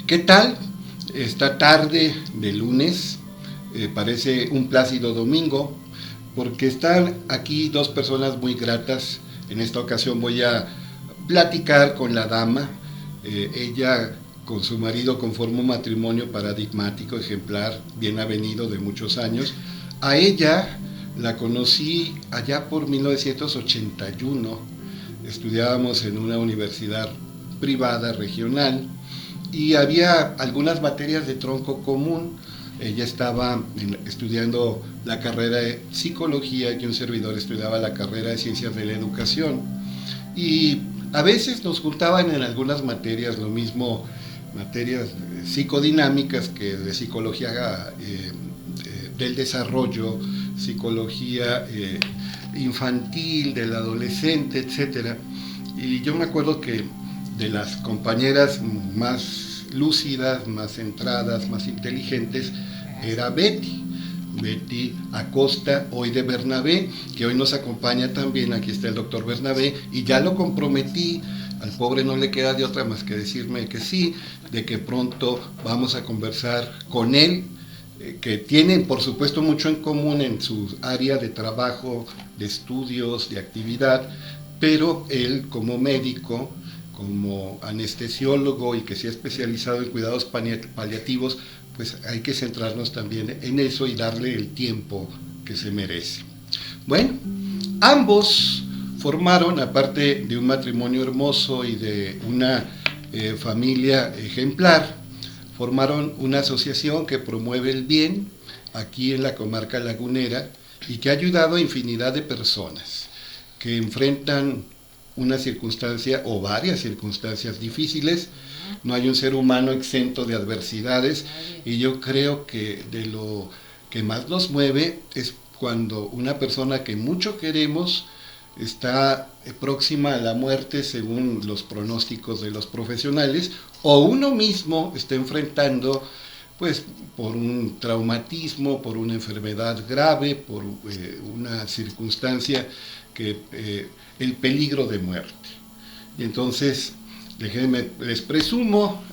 ¿Qué tal? Esta tarde de lunes parece un plácido domingo porque están aquí dos personas muy gratas. En esta ocasión voy a platicar con la dama. Ella con su marido conforma un matrimonio paradigmático, ejemplar, bien avenido de muchos años. A ella la conocí allá por 1981. Estudiábamos en una universidad privada regional y había algunas materias de tronco común. Ella estaba estudiando la carrera de psicología y un servidor estudiaba la carrera de ciencias de la educación. Y a veces nos juntaban en algunas materias, lo mismo materias psicodinámicas que de psicología del desarrollo, psicología infantil, del adolescente, etcétera. Y yo me acuerdo que de las compañeras más lúcidas, más centradas, más inteligentes, era Betty Acosta, hoy de Bernabé, que hoy nos acompaña también. Aquí está el doctor Bernabé, y ya lo comprometí. Al pobre no le queda de otra más que decirme que sí, de que pronto vamos a conversar con él, que tienen por supuesto mucho en común en su área de trabajo, de estudios, de actividad, pero él como médico, como anestesiólogo y que se ha especializado en cuidados paliativos, pues hay que centrarnos también en eso y darle el tiempo que se merece. Bueno, ambos formaron, aparte de un matrimonio hermoso y de una familia ejemplar, formaron una asociación que promueve el bien aquí en la comarca lagunera y que ha ayudado a infinidad de personas que enfrentan una circunstancia o varias circunstancias difíciles. No hay un ser humano exento de adversidades, y yo creo que de lo que más nos mueve es cuando una persona que mucho queremos está próxima a la muerte según los pronósticos de los profesionales, o uno mismo está enfrentando, pues, por un traumatismo, por una enfermedad grave, por una circunstancia que el peligro de muerte. Y entonces, déjenme, les presumo,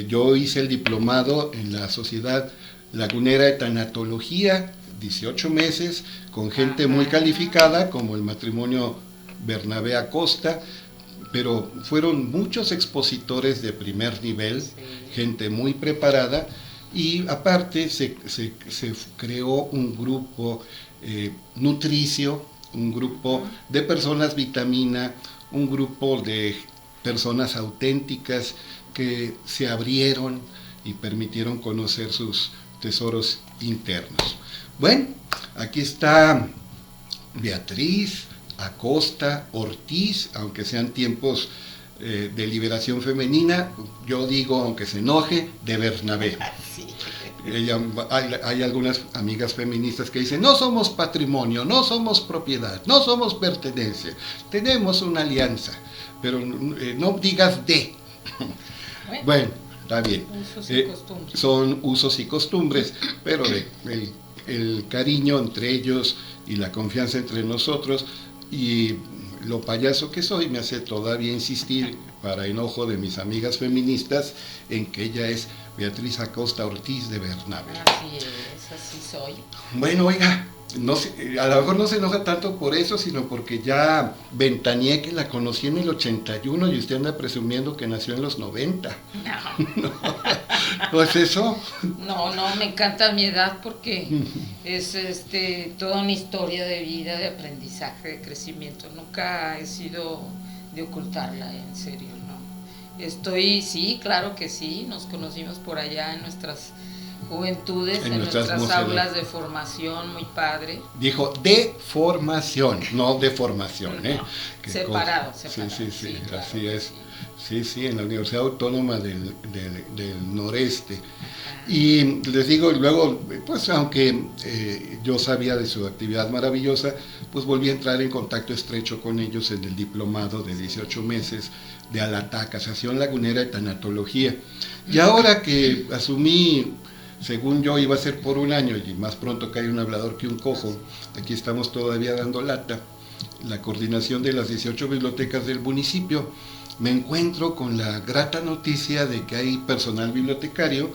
yo hice el diplomado en la Sociedad Lagunera de Tanatología, 18 meses, con gente muy calificada, como el matrimonio Bernabé Acosta, pero fueron muchos expositores de primer nivel, gente muy preparada, y aparte se creó un grupo nutricio, un grupo de personas vitamina, un grupo de personas auténticas que se abrieron y permitieron conocer sus tesoros internos. Bueno, aquí está Beatriz Acosta Ortiz, aunque sean tiempos de liberación femenina, yo digo, aunque se enoje, de Bernabé. Hay algunas amigas feministas que dicen: no somos patrimonio, no somos propiedad, no somos pertenencia, tenemos una alianza, pero no digas de. Bueno, está bien. Son usos y costumbres, pero el cariño entre ellos y la confianza entre nosotros, y lo payaso que soy me hace todavía insistir, para enojo de mis amigas feministas, en que ella es Beatriz Acosta Ortiz de Bernabé. Así es, así soy. Bueno, oiga, no sé, a lo mejor no se enoja tanto por eso, sino porque ya ventaneé que la conocí en el 81 y usted anda presumiendo que nació en los 90. No. ¿No es eso? No, me encanta mi edad porque es toda una historia de vida, de aprendizaje, de crecimiento. Nunca he sido de ocultarla, en serio, ¿no? Sí, claro que sí, nos conocimos por allá en nuestras juventudes, en nuestras aulas de formación, muy padre. Dijo de formación, no de formación, ¿eh? No, separado. Sí, claro, así es. Sí, en la Universidad Autónoma del Noreste. Y les digo, luego, pues aunque yo sabía de su actividad maravillosa, pues volví a entrar en contacto estrecho con ellos en el diplomado de 18 meses de ALATAC, Asociación Lagunera de Tanatología. Y ahora que asumí, según yo iba a ser por un año, y más pronto cae un hablador que un cojo, aquí estamos todavía dando lata, la coordinación de las 18 bibliotecas del municipio. me encuentro con la grata noticia de que hay personal bibliotecario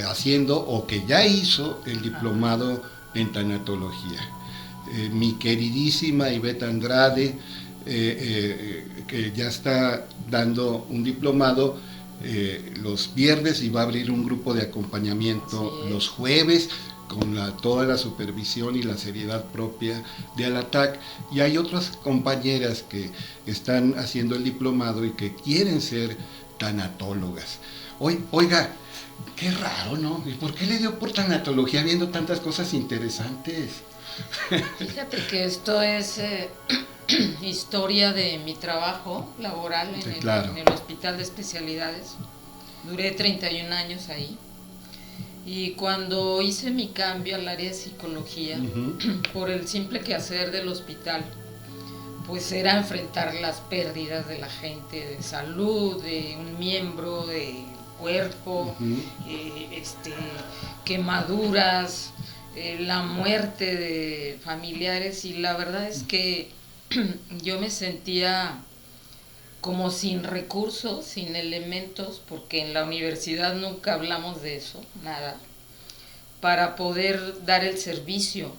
haciendo o que ya hizo el diplomado en tanatología. Mi queridísima Ivette Andrade, que ya está dando un diplomado los viernes y va a abrir un grupo de acompañamiento los jueves con toda la supervisión y la seriedad propia de Alatac, y hay otras compañeras que están haciendo el diplomado y que quieren ser tanatólogas. Oiga, qué raro, ¿no? ¿Y por qué le dio por tanatología viendo tantas cosas interesantes? Fíjate que esto es historia de mi trabajo laboral en el Hospital de Especialidades. Duré 31 años ahí. Y cuando hice mi cambio al área de psicología, por el simple quehacer del hospital, pues era enfrentar las pérdidas de la gente, de salud, de un miembro, de cuerpo, quemaduras, la muerte de familiares, y la verdad es que yo me sentía como sin recursos, sin elementos, porque en la universidad nunca hablamos de eso, nada, para poder dar el servicio.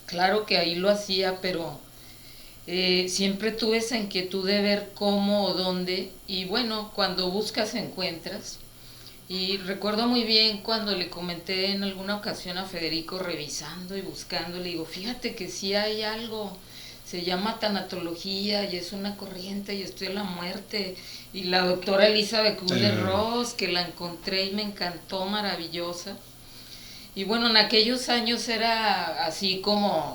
Claro que ahí lo hacía, pero siempre tuve esa inquietud de ver cómo o dónde, y bueno, cuando buscas encuentras. Y recuerdo muy bien cuando le comenté en alguna ocasión a Federico, revisando y buscando, le digo, fíjate que sí hay algo, se llama tanatología y es una corriente y estoy en la muerte. Y la doctora Elizabeth Kubler-Ross, que la encontré y me encantó, maravillosa. Y bueno, en aquellos años era así como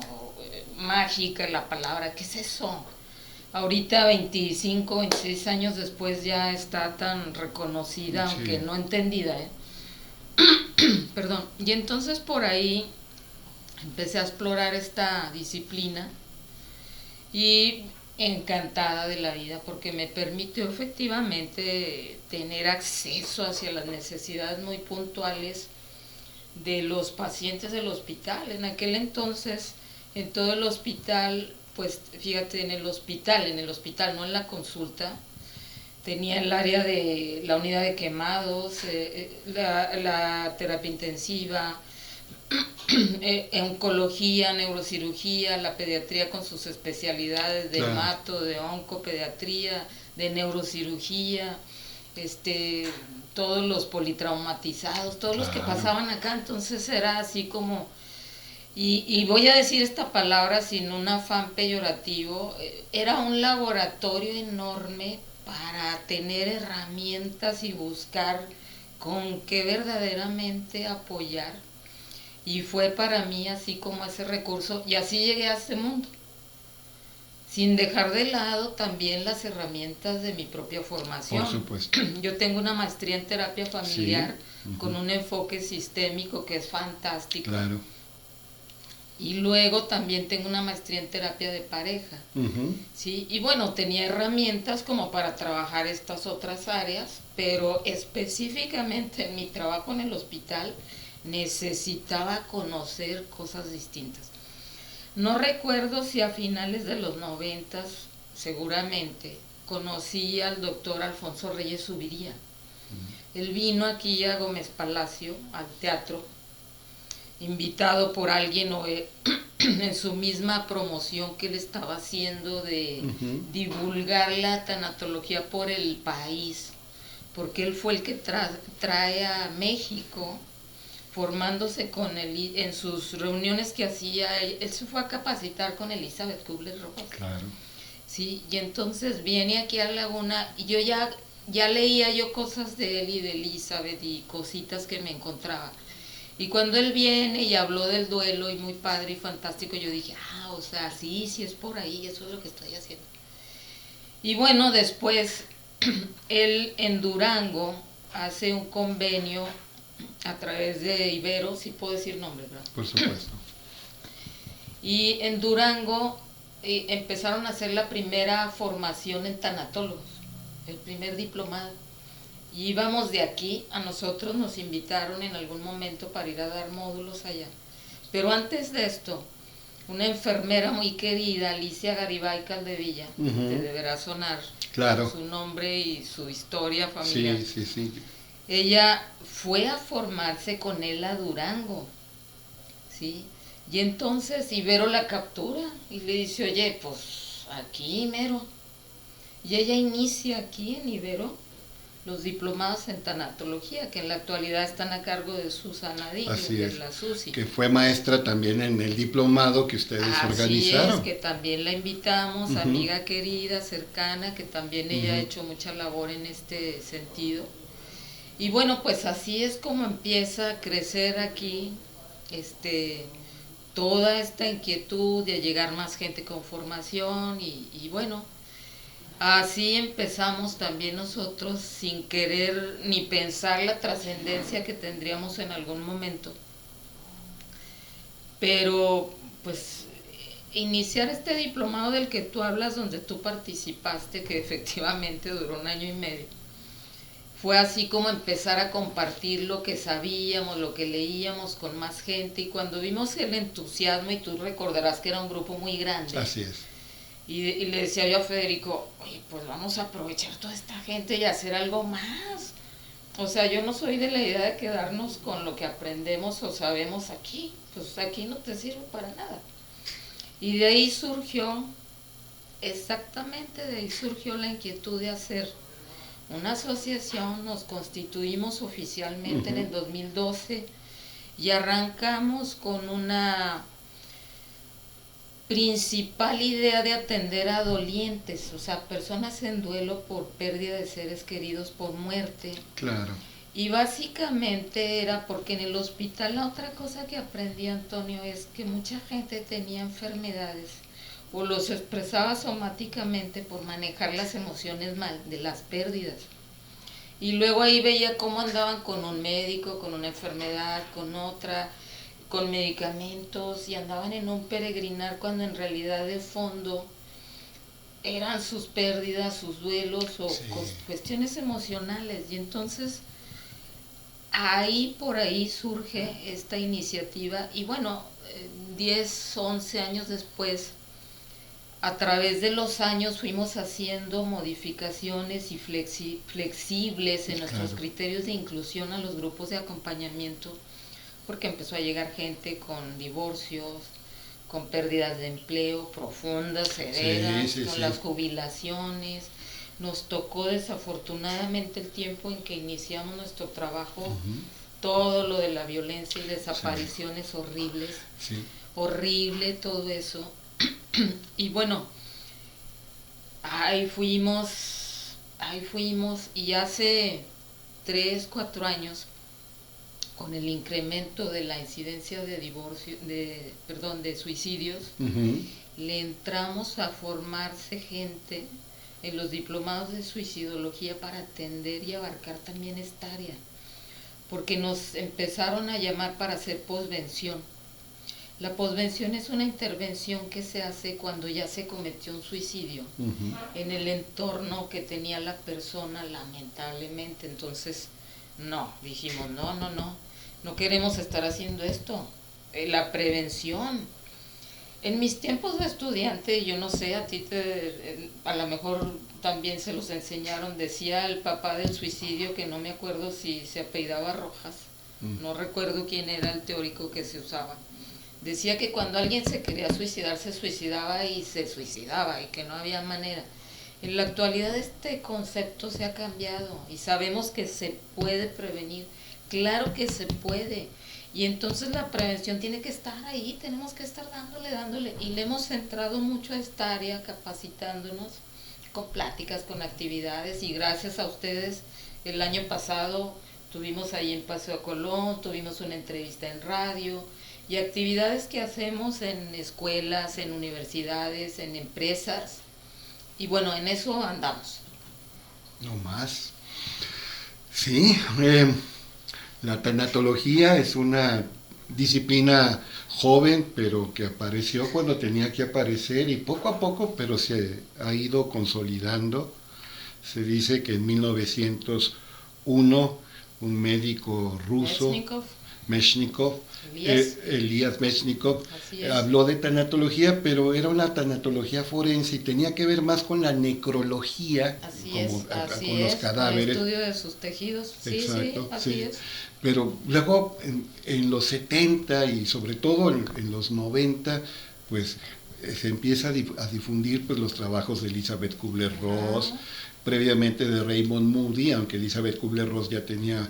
mágica la palabra, ¿qué es eso? Ahorita 25, 26 años después ya está tan reconocida, sí, aunque no entendida, Perdón. Y entonces por ahí empecé a explorar esta disciplina y encantada de la vida porque me permitió efectivamente tener acceso hacia las necesidades muy puntuales de los pacientes del hospital. En aquel entonces, en todo el hospital, pues fíjate, en el hospital, no en la consulta, tenía el área de la unidad de quemados, la terapia intensiva, oncología, neurocirugía, la pediatría con sus especialidades de hemato, de oncopediatría, de neurocirugía, todos los politraumatizados, todos los que pasaban acá. Entonces era así como, y voy a decir esta palabra sin un afán peyorativo, era un laboratorio enorme para tener herramientas y buscar con qué verdaderamente apoyar. Y fue para mí así como ese recurso, y así llegué a este mundo, sin dejar de lado también las herramientas de mi propia formación. Por supuesto. Yo tengo una maestría en terapia familiar, sí, con un enfoque sistémico que es fantástico. Claro. Y luego también tengo una maestría en terapia de pareja. ¿Sí? Y bueno, tenía herramientas como para trabajar estas otras áreas, pero específicamente en mi trabajo en el hospital necesitaba conocer cosas distintas. No recuerdo si a finales de los 90, seguramente, conocí al doctor Alfonso Reyes Subiría. Él vino aquí a Gómez Palacio, al teatro, invitado por alguien o en su misma promoción que él estaba haciendo de divulgar la tanatología por el país, porque él fue el que trae a México, formándose con él en sus reuniones que hacía. Él se fue a capacitar con Elizabeth Kubler-Ross. Claro. Sí, y entonces viene aquí a Laguna y yo ya leía yo cosas de él y de Elizabeth y cositas que me encontraba. Y cuando él viene y habló del duelo y muy padre y fantástico, yo dije, o sea, sí es por ahí, eso es lo que estoy haciendo. Y bueno, después él en Durango hace un convenio a través de Ibero, sí puedo decir nombre, ¿verdad? Por supuesto. Y en Durango empezaron a hacer la primera formación en tanatólogos, el primer diplomado. Y íbamos de aquí, a nosotros nos invitaron en algún momento para ir a dar módulos allá. Pero antes de esto, una enfermera muy querida, Alicia Garibay Caldevilla, te deberá sonar claro. Su nombre y su historia familiar. Sí, sí, sí. Ella fue a formarse con él a Durango, ¿sí? Y entonces Ibero la captura y le dice, oye, pues aquí, mero. Y ella inicia aquí en Ibero los diplomados en tanatología, que en la actualidad están a cargo de Susana Díaz, de la SUSI. Que fue maestra también en el diplomado que ustedes organizaron. Así es, que también la invitamos, amiga querida, cercana, que también ella ha hecho mucha labor en este sentido. Y bueno, pues así es como empieza a crecer aquí toda esta inquietud de llegar más gente con formación y bueno, así empezamos también nosotros sin querer ni pensar la trascendencia que tendríamos en algún momento. Pero pues iniciar este diplomado del que tú hablas, donde tú participaste, que efectivamente duró 1 año y medio, fue así como empezar a compartir lo que sabíamos, lo que leíamos con más gente, y cuando vimos el entusiasmo, y tú recordarás que era un grupo muy grande. Así es. Y le decía yo a Federico, oye, pues vamos a aprovechar toda esta gente y hacer algo más. O sea, yo no soy de la idea de quedarnos con lo que aprendemos o sabemos aquí. Pues aquí no te sirve para nada. Y de ahí surgió, exactamente de ahí surgió la inquietud de hacer una asociación. Nos constituimos oficialmente en el 2012 y arrancamos con una principal idea de atender a dolientes, o sea, personas en duelo por pérdida de seres queridos, por muerte. Claro. Y básicamente era porque en el hospital la otra cosa que aprendí, Antonio, es que mucha gente tenía enfermedades o los expresaba somáticamente por manejar las emociones mal de las pérdidas. Y luego ahí veía cómo andaban con un médico, con una enfermedad, con otra, con medicamentos, y andaban en un peregrinar cuando en realidad de fondo eran sus pérdidas, sus duelos o cuestiones emocionales. Y entonces por ahí surge esta iniciativa y bueno, 10, 11 años después, a través de los años fuimos haciendo modificaciones y flexibles en nuestros criterios de inclusión a los grupos de acompañamiento, porque empezó a llegar gente con divorcios, con pérdidas de empleo profundas, severas, con las jubilaciones. Nos tocó desafortunadamente el tiempo en que iniciamos nuestro trabajo, todo lo de la violencia y desapariciones horribles, horrible todo eso. Y bueno, ahí fuimos, y hace 3, 4 años, con el incremento de la incidencia de de suicidios, le entramos a formarse gente en los diplomados de suicidología para atender y abarcar también esta área, porque nos empezaron a llamar para hacer posvención. La posvención es una intervención que se hace cuando ya se cometió un suicidio en el entorno que tenía la persona, lamentablemente. Entonces, dijimos, no queremos estar haciendo esto. La prevención. En mis tiempos de estudiante, yo no sé, a ti a lo mejor también se los enseñaron, decía el papá del suicidio, que no me acuerdo si se apellidaba Rojas, no recuerdo quién era el teórico que se usaba. Decía que cuando alguien se quería suicidar, se suicidaba y que no había manera. En la actualidad este concepto se ha cambiado y sabemos que se puede prevenir. Claro que se puede. Y entonces la prevención tiene que estar ahí, tenemos que estar dándole. Y le hemos centrado mucho a esta área, capacitándonos con pláticas, con actividades. Y gracias a ustedes, el año pasado tuvimos ahí en Paseo Colón, tuvimos una entrevista en radio, y actividades que hacemos en escuelas, en universidades, en empresas, y bueno, en eso andamos. No más. Sí, la tanatología es una disciplina joven, pero que apareció cuando tenía que aparecer, y poco a poco, pero se ha ido consolidando. Se dice que en 1901 un médico ruso, Meshnikov, Elías Meshnikov, habló de tanatología, pero era una tanatología forense y tenía que ver más con la necrología, con los cadáveres. El estudio de sus tejidos. Exacto, así es. Pero luego en los 70 y sobre todo en los 90, pues se empieza a difundir pues, los trabajos de Elizabeth Kubler-Ross, previamente de Raymond Moody, aunque Elizabeth Kubler-Ross ya tenía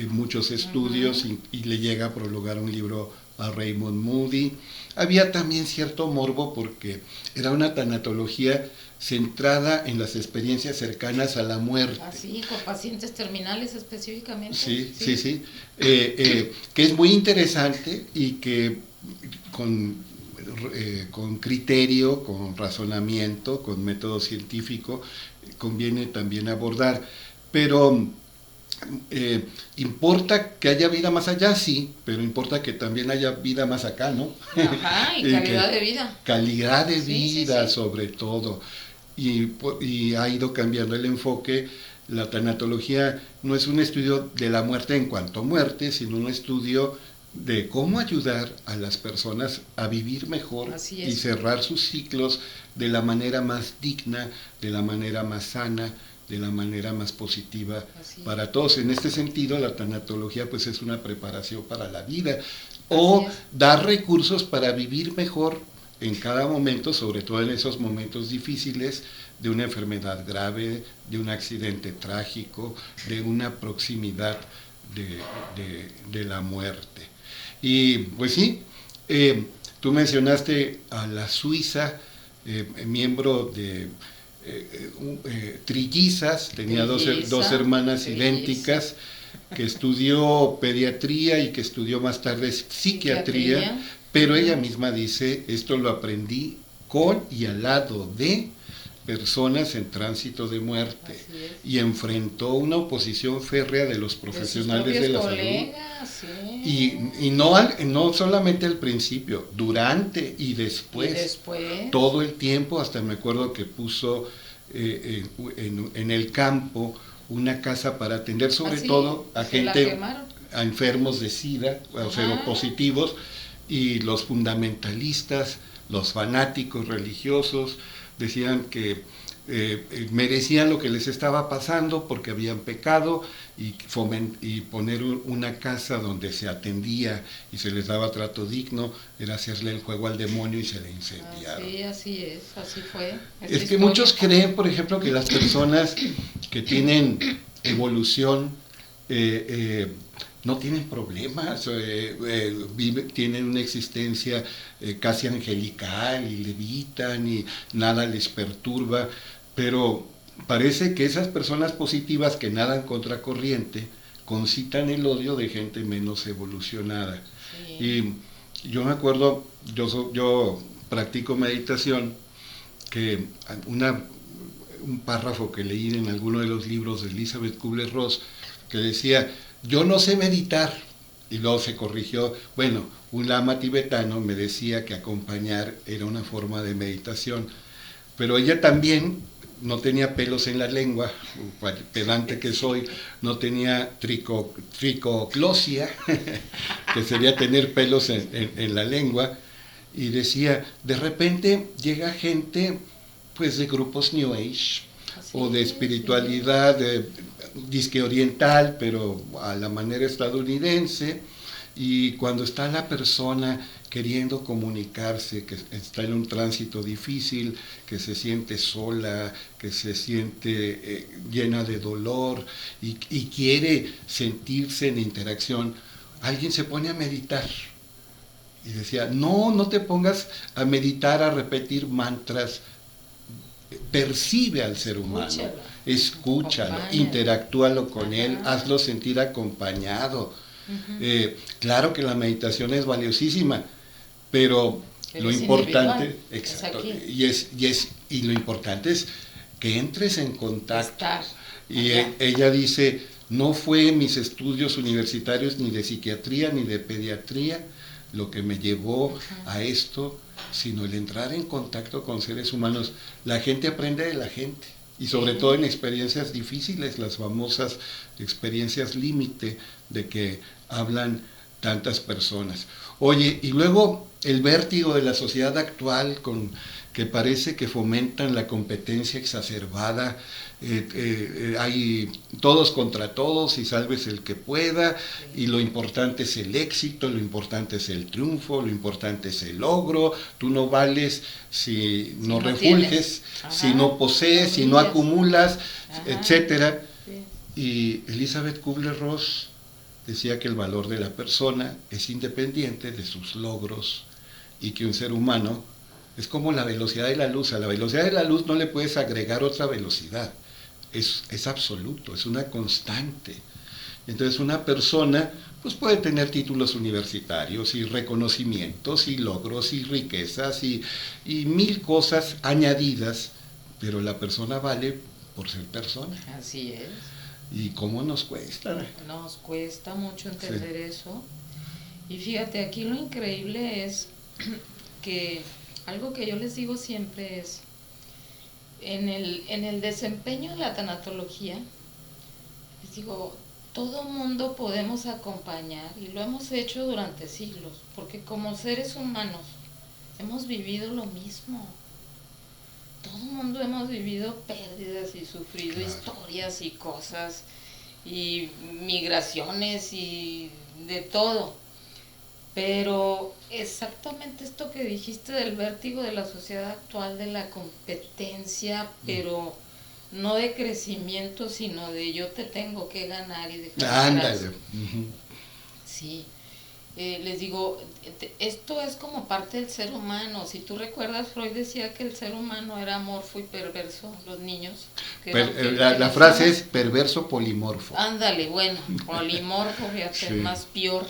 muchos estudios y le llega a prologar un libro a Raymond Moody. Había también cierto morbo porque era una tanatología centrada en las experiencias cercanas a la muerte. Así, con pacientes terminales específicamente. Sí. Que es muy interesante y que con criterio, con razonamiento, con método científico, conviene también abordar. Pero importa que haya vida más allá, sí, pero importa que también haya vida más acá, ¿no? Ajá, y calidad de vida. Calidad de vida, sobre todo. Y ha ido cambiando el enfoque. La tanatología no es un estudio de la muerte en cuanto a muerte, sino un estudio de cómo ayudar a las personas a vivir mejor y cerrar sus ciclos de la manera más digna, de la manera más sana, de la manera más positiva para todos. En este sentido, la tanatología pues es una preparación para la vida o dar recursos para vivir mejor en cada momento, sobre todo en esos momentos difíciles de una enfermedad grave, de un accidente trágico, de una proximidad de la muerte. Y pues sí, tú mencionaste a la Suiza, miembro de trillizas, tenía dos hermanas idénticas, que estudió pediatría y que estudió más tarde psiquiatría, pero ella misma dice, esto lo aprendí con y al lado de personas en tránsito de muerte, y enfrentó una oposición férrea de los profesionales de la salud, y no solamente al principio, durante y después, todo el tiempo, hasta me acuerdo que puso en el campo una casa para atender sobre todo a gente, a enfermos de SIDA, a seropositivos, y los fundamentalistas, los fanáticos religiosos, decían que merecían lo que les estaba pasando porque habían pecado, y poner una casa donde se atendía y se les daba trato digno era hacerle el juego al demonio, y se le incendiaron. Así fue. Es que muchos creen, por ejemplo, que las personas que tienen evolución no tienen problemas, tienen una existencia casi angelical y levitan y nada les perturba, pero parece que esas personas positivas que nadan contracorriente concitan el odio de gente menos evolucionada. Y yo me acuerdo, yo practico meditación, que un párrafo que leí en alguno de los libros de Elizabeth Kubler-Ross, que decía, yo no sé meditar, y luego se corrigió, bueno, un lama tibetano me decía que acompañar era una forma de meditación, pero ella también no tenía pelos en la lengua, pedante que soy, no tenía tricoclosia, que sería tener pelos en la lengua, y decía, de repente llega gente pues de grupos New Age, o de espiritualidad disque oriental, pero a la manera estadounidense, y cuando está la persona queriendo comunicarse, que está en un tránsito difícil, que se siente sola, que se siente llena de dolor y quiere sentirse en interacción, alguien se pone a meditar. Y decía, no te pongas a meditar, a repetir mantras, percibe al ser humano, escúchalo, interactúalo con él, hazlo sentir acompañado. Claro que la meditación es valiosísima, pero lo importante, y lo importante es que entres en contacto. Y ella dice, no fue mis estudios universitarios ni de psiquiatría ni de pediatría lo que me llevó a esto, sino el entrar en contacto con seres humanos. La gente aprende de la gente, y sobre todo en experiencias difíciles, las famosas experiencias límite, de que hablan tantas personas. Oye, y luego el vértigo de la sociedad actual que parece que fomentan la competencia exacerbada, hay todos contra todos y salves el que pueda, y lo importante es el éxito, lo importante es el triunfo, lo importante es el logro, tú no vales si no refulges, si no posees, si no acumulas, etcétera. Y Elizabeth Kubler-Ross decía que el valor de la persona es independiente de sus logros y que un ser humano es como la velocidad de la luz. A la velocidad de la luz no le puedes agregar otra velocidad. Es absoluto, es una constante. Entonces una persona pues puede tener títulos universitarios y reconocimientos y logros y riquezas y mil cosas añadidas, pero la persona vale por ser persona. Así es. ¿Y cómo nos cuesta? Nos cuesta mucho entender eso. Y fíjate, aquí lo increíble es que algo que yo les digo siempre es, en el desempeño de la tanatología, les digo, todo mundo podemos acompañar, y lo hemos hecho durante siglos, porque como seres humanos hemos vivido lo mismo. Todo el mundo hemos vivido pérdidas y sufrido historias y cosas y migraciones y de todo. Pero exactamente esto que dijiste del vértigo de la sociedad actual, de la competencia, pero no de crecimiento, sino de yo te tengo que ganar y dejar atrás. Sí. Les digo, esto es como parte del ser humano. Si tú recuerdas, Freud decía que el ser humano era amorfo y perverso, los niños. La frase es perverso polimorfo. Ándale, bueno, polimorfo, fíjate, más peor.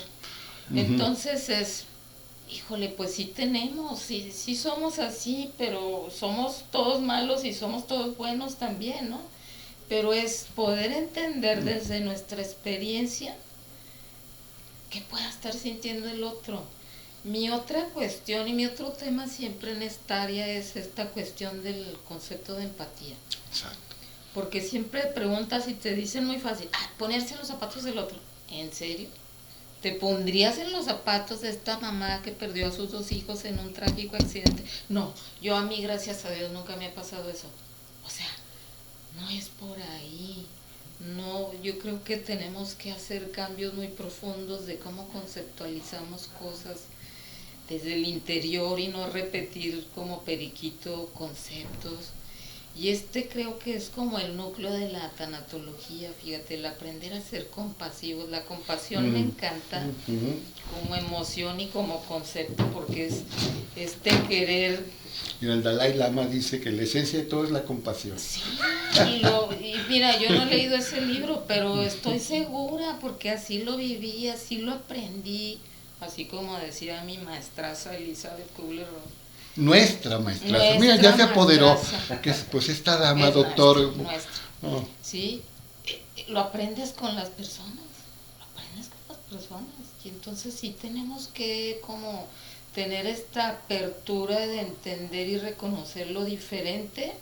Entonces es, híjole, pues sí tenemos, sí somos así, pero somos todos malos y somos todos buenos también, ¿no? Pero es poder entender desde nuestra experiencia qué pueda estar sintiendo el otro. Mi otra cuestión y mi otro tema siempre en esta área es esta cuestión del concepto de empatía. Exacto. Porque siempre preguntas y te dicen muy fácil, ponerse en los zapatos del otro. ¿En serio? ¿Te pondrías en los zapatos de esta mamá que perdió a sus 2 hijos en un trágico accidente? No, yo a mí, gracias a Dios, nunca me ha pasado eso. O sea, no es por ahí. No, yo creo que tenemos que hacer cambios muy profundos de cómo conceptualizamos cosas desde el interior y no repetir como periquito conceptos. Y creo que es como el núcleo de la tanatología, fíjate, el aprender a ser compasivos. La compasión me encanta como emoción y como concepto, porque es querer. Y el Dalai Lama dice que la esencia de todo es la compasión. Sí, y mira, yo no he leído ese libro, pero estoy segura, porque así lo viví, así lo aprendí, así como decía mi maestraza Elizabeth Kubler-Ross. Nuestra maestraza. Mira, ya se apoderó. Que pues esta dama, doctor. Nuestra. Oh. Sí, lo aprendes con las personas. Y entonces sí tenemos que como tener esta apertura de entender y reconocer lo diferente,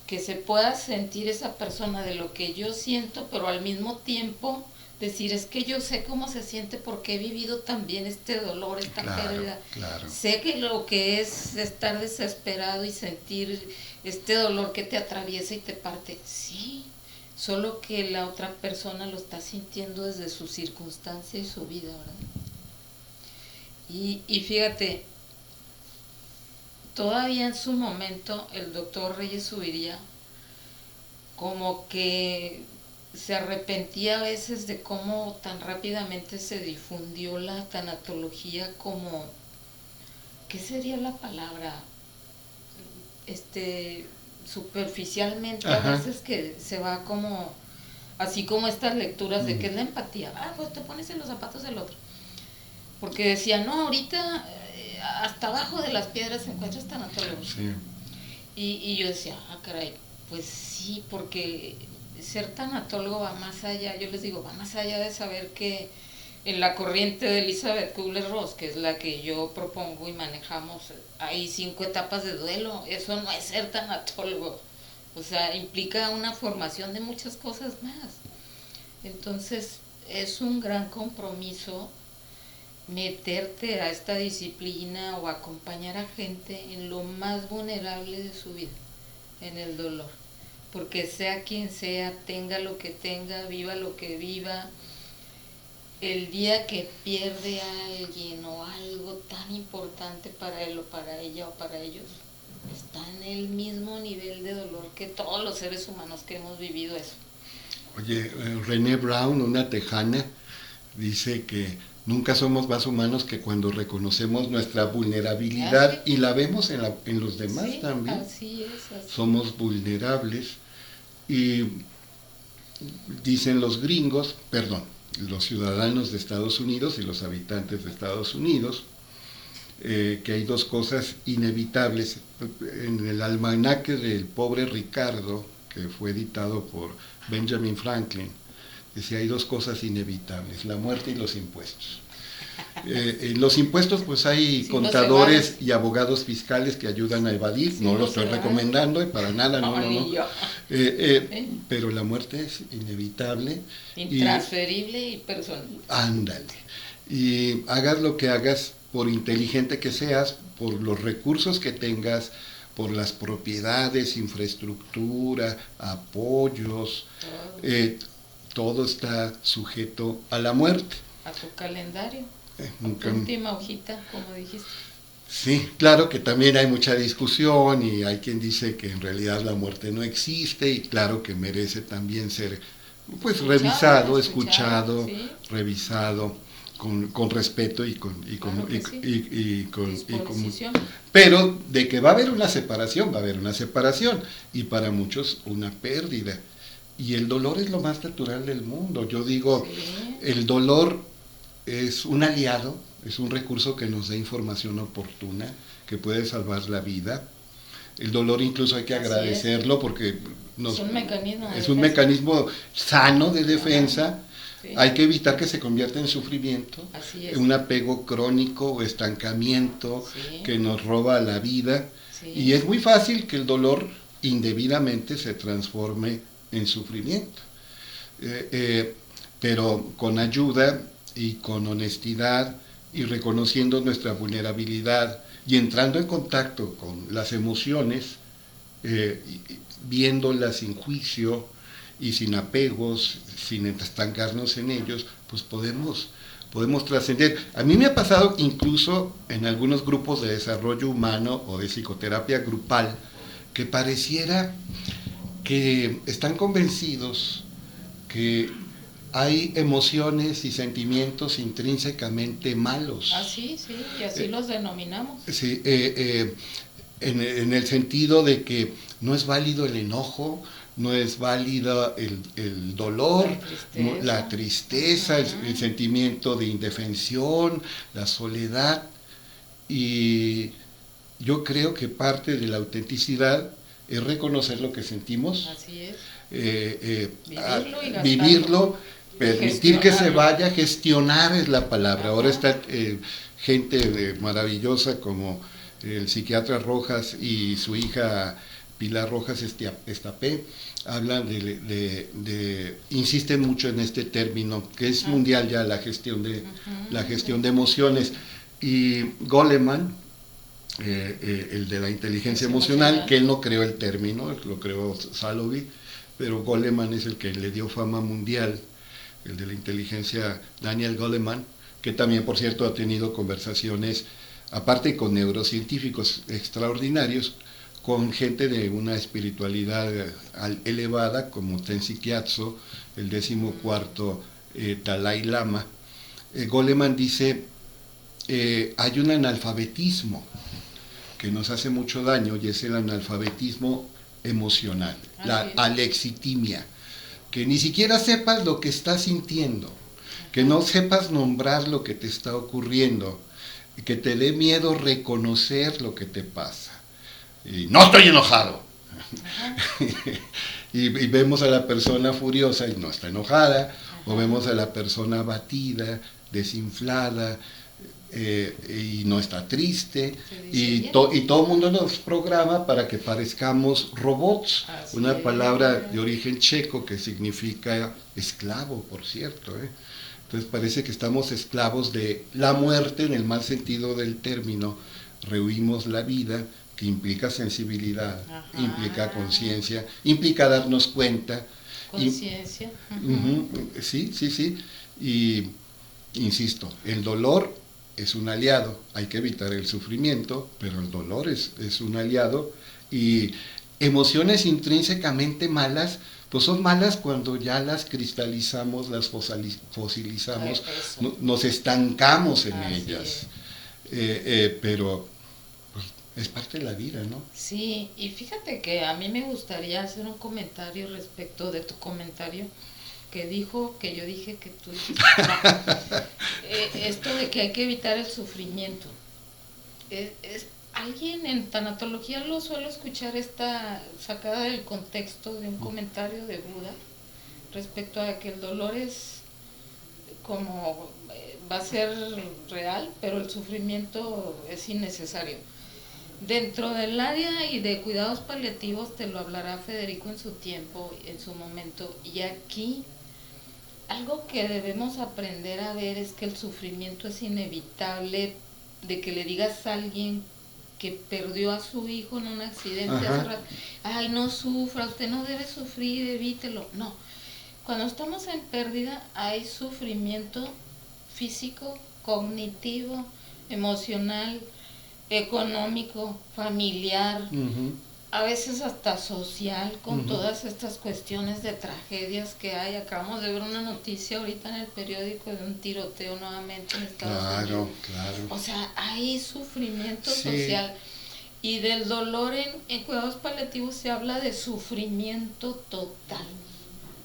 que se pueda sentir esa persona de lo que yo siento, pero al mismo tiempo decir, es que yo sé cómo se siente porque he vivido también este dolor, esta pérdida. Claro. Sé que lo que es estar desesperado y sentir este dolor que te atraviesa y te parte. Sí, solo que la otra persona lo está sintiendo desde su circunstancia y su vida, ¿verdad? Y fíjate, todavía en su momento el doctor Reyes Subiría como que se arrepentía a veces de cómo tan rápidamente se difundió la tanatología como, ¿qué sería la palabra? Superficialmente. Ajá. A veces que se va como, así como estas lecturas de qué es la empatía. Pues te pones en los zapatos del otro. Porque decía, no, ahorita hasta abajo de las piedras encuentras tanatólogos. Sí. Y yo decía, caray, pues sí, porque ser tanatólogo va más allá, yo les digo, va más allá de saber que en la corriente de Elizabeth Kubler-Ross, que es la que yo propongo y manejamos, hay 5 etapas de duelo. Eso no es ser tanatólogo. O sea, implica una formación de muchas cosas más. Entonces, es un gran compromiso meterte a esta disciplina o acompañar a gente en lo más vulnerable de su vida, en el dolor. Porque sea quien sea, tenga lo que tenga, viva lo que viva, el día que pierde a alguien o algo tan importante para él o para ella o para ellos, está en el mismo nivel de dolor que todos los seres humanos que hemos vivido eso. Oye, René Brown, una tejana, dice que nunca somos más humanos que cuando reconocemos nuestra vulnerabilidad y la vemos en los demás también. Así es. Somos vulnerables y dicen los ciudadanos de Estados Unidos y los habitantes de Estados Unidos, que hay dos cosas inevitables. En el almanaque del pobre Ricardo, que fue editado por Benjamin Franklin, decía hay dos cosas inevitables, la muerte y los impuestos. En los impuestos pues hay contadores y abogados fiscales que ayudan a evadir, no lo estoy recomendando y para nada, no. Pero la muerte es inevitable. Intransferible y personal. Ándale. Y hagas lo que hagas, por inteligente que seas, por los recursos que tengas, por las propiedades, infraestructura, apoyos, todo está sujeto a la muerte. A tu calendario. Tu última hojita, como dijiste. Sí, claro que también hay mucha discusión y hay quien dice que en realidad la muerte no existe y claro que merece también ser pues revisado, escuchado, ¿sí? Revisado con respeto y con pero de que va a haber una separación y para muchos una pérdida. Y el dolor es lo más natural del mundo. Yo digo, el dolor es un aliado, es un recurso que nos da información oportuna, que puede salvar la vida. El dolor incluso hay que agradecerlo porque es un mecanismo sano de defensa. Sí. Hay que evitar que se convierta en sufrimiento, un apego crónico o estancamiento que nos roba la vida. Sí. Y es muy fácil que el dolor indebidamente se transforme en sufrimiento. Pero con ayuda y con honestidad y reconociendo nuestra vulnerabilidad y entrando en contacto con las emociones, viéndolas sin juicio y sin apegos, sin estancarnos en ellos, pues podemos trascender. A mí me ha pasado incluso en algunos grupos de desarrollo humano o de psicoterapia grupal que pareciera que están convencidos que hay emociones y sentimientos intrínsecamente malos. Sí, y así los denominamos. Sí, en el sentido de que no es válido el enojo, no es válido el dolor, la tristeza, el sentimiento de indefensión, la soledad. Y yo creo que parte de la autenticidad es reconocer lo que sentimos. Así es. Vivirlo, permitir que se vaya, gestionar es la palabra. Ahora está gente maravillosa como el psiquiatra Rojas y su hija Pilar Rojas Estapé, hablan insisten mucho en este término, que es mundial ya, la gestión de emociones. Y Goleman, el de la inteligencia emocional, que él no creó el término, lo creó Salovey, pero Goleman es el que le dio fama mundial, el de la inteligencia, Daniel Goleman, que también, por cierto, ha tenido conversaciones, aparte con neurocientíficos extraordinarios, con gente de una espiritualidad elevada, como Tenzin Gyatso, el 14º Dalai Lama. Goleman dice, hay un analfabetismo que nos hace mucho daño, y es el analfabetismo emocional, la alexitimia, que ni siquiera sepas lo que estás sintiendo, que no sepas nombrar lo que te está ocurriendo, que te dé miedo reconocer lo que te pasa. Y no estoy enojado. y vemos a la persona furiosa y no está enojada, o vemos a la persona abatida, desinflada, y no está triste, y todo el mundo nos programa para que parezcamos robots. Una palabra de origen checo que significa esclavo, por cierto, Entonces parece que estamos esclavos de la muerte en el mal sentido del término. Rehuimos la vida, que implica sensibilidad, Ajá. implica conciencia, implica darnos cuenta. Conciencia. Sí, sí, sí. Y insisto, el dolor es un aliado, hay que evitar el sufrimiento, pero el dolor es un aliado. Y emociones intrínsecamente malas, pues son malas cuando ya las cristalizamos, las fosilizamos, nos estancamos en ellas. Pero pues, es parte de la vida, ¿no? Sí, y fíjate que a mí me gustaría hacer un comentario respecto de tu comentario que dijo, que yo dije que tú dijiste. Esto de que hay que evitar el sufrimiento. Alguien en tanatología lo suelo escuchar esta sacada del contexto de un comentario de Buda respecto a que el dolor es como va a ser real, pero el sufrimiento es innecesario. Dentro del área y de cuidados paliativos te lo hablará Federico en su tiempo, en su momento, y aquí algo que debemos aprender a ver es que el sufrimiento es inevitable, de que le digas a alguien que perdió a su hijo en un accidente hace rato, ay, no sufra, usted no debe sufrir, evítelo. No, cuando estamos en pérdida hay sufrimiento físico, cognitivo, emocional, económico, familiar, a veces hasta social, con todas estas cuestiones de tragedias que hay. Acabamos de ver una noticia ahorita en el periódico de un tiroteo nuevamente en Estados Unidos. Claro. O sea, hay sufrimiento social. Y del dolor en cuidados paliativos se habla de sufrimiento total.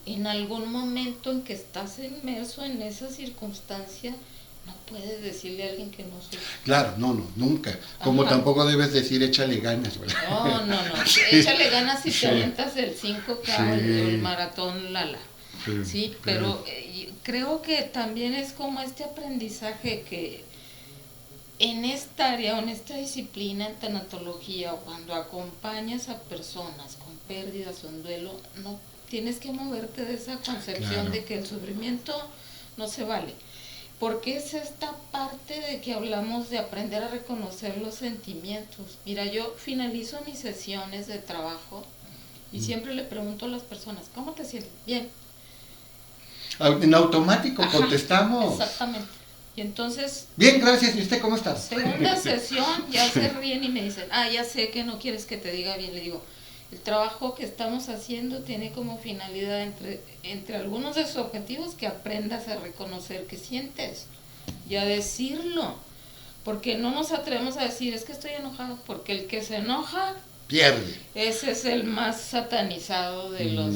En algún momento en que estás inmerso en esa circunstancia, no puedes decirle a alguien que no sufre. Claro, no, nunca. Como tampoco debes decir échale ganas, ¿verdad? No. Échale ganas si te aventas el 5K o el maratón Lala. Sí, pero creo que también es como este aprendizaje que en esta área o en esta disciplina en tanatología, o cuando acompañas a personas con pérdidas o en duelo, no tienes que moverte de esa concepción de que el sufrimiento no se vale. Porque es esta parte de que hablamos de aprender a reconocer los sentimientos. Mira, yo finalizo mis sesiones de trabajo y siempre le pregunto a las personas, ¿cómo te sientes? Bien. En automático contestamos. Exactamente. Y entonces... Bien, gracias. ¿Y usted cómo está? Segunda sesión, ya se ríen y me dicen, ya sé que no quieres que te diga bien. Le digo, el trabajo que estamos haciendo tiene como finalidad, entre algunos de sus objetivos, que aprendas a reconocer que sientes y a decirlo. Porque no nos atrevemos a decir, es que estoy enojado, porque el que se enoja pierde. Ese es el más satanizado de los...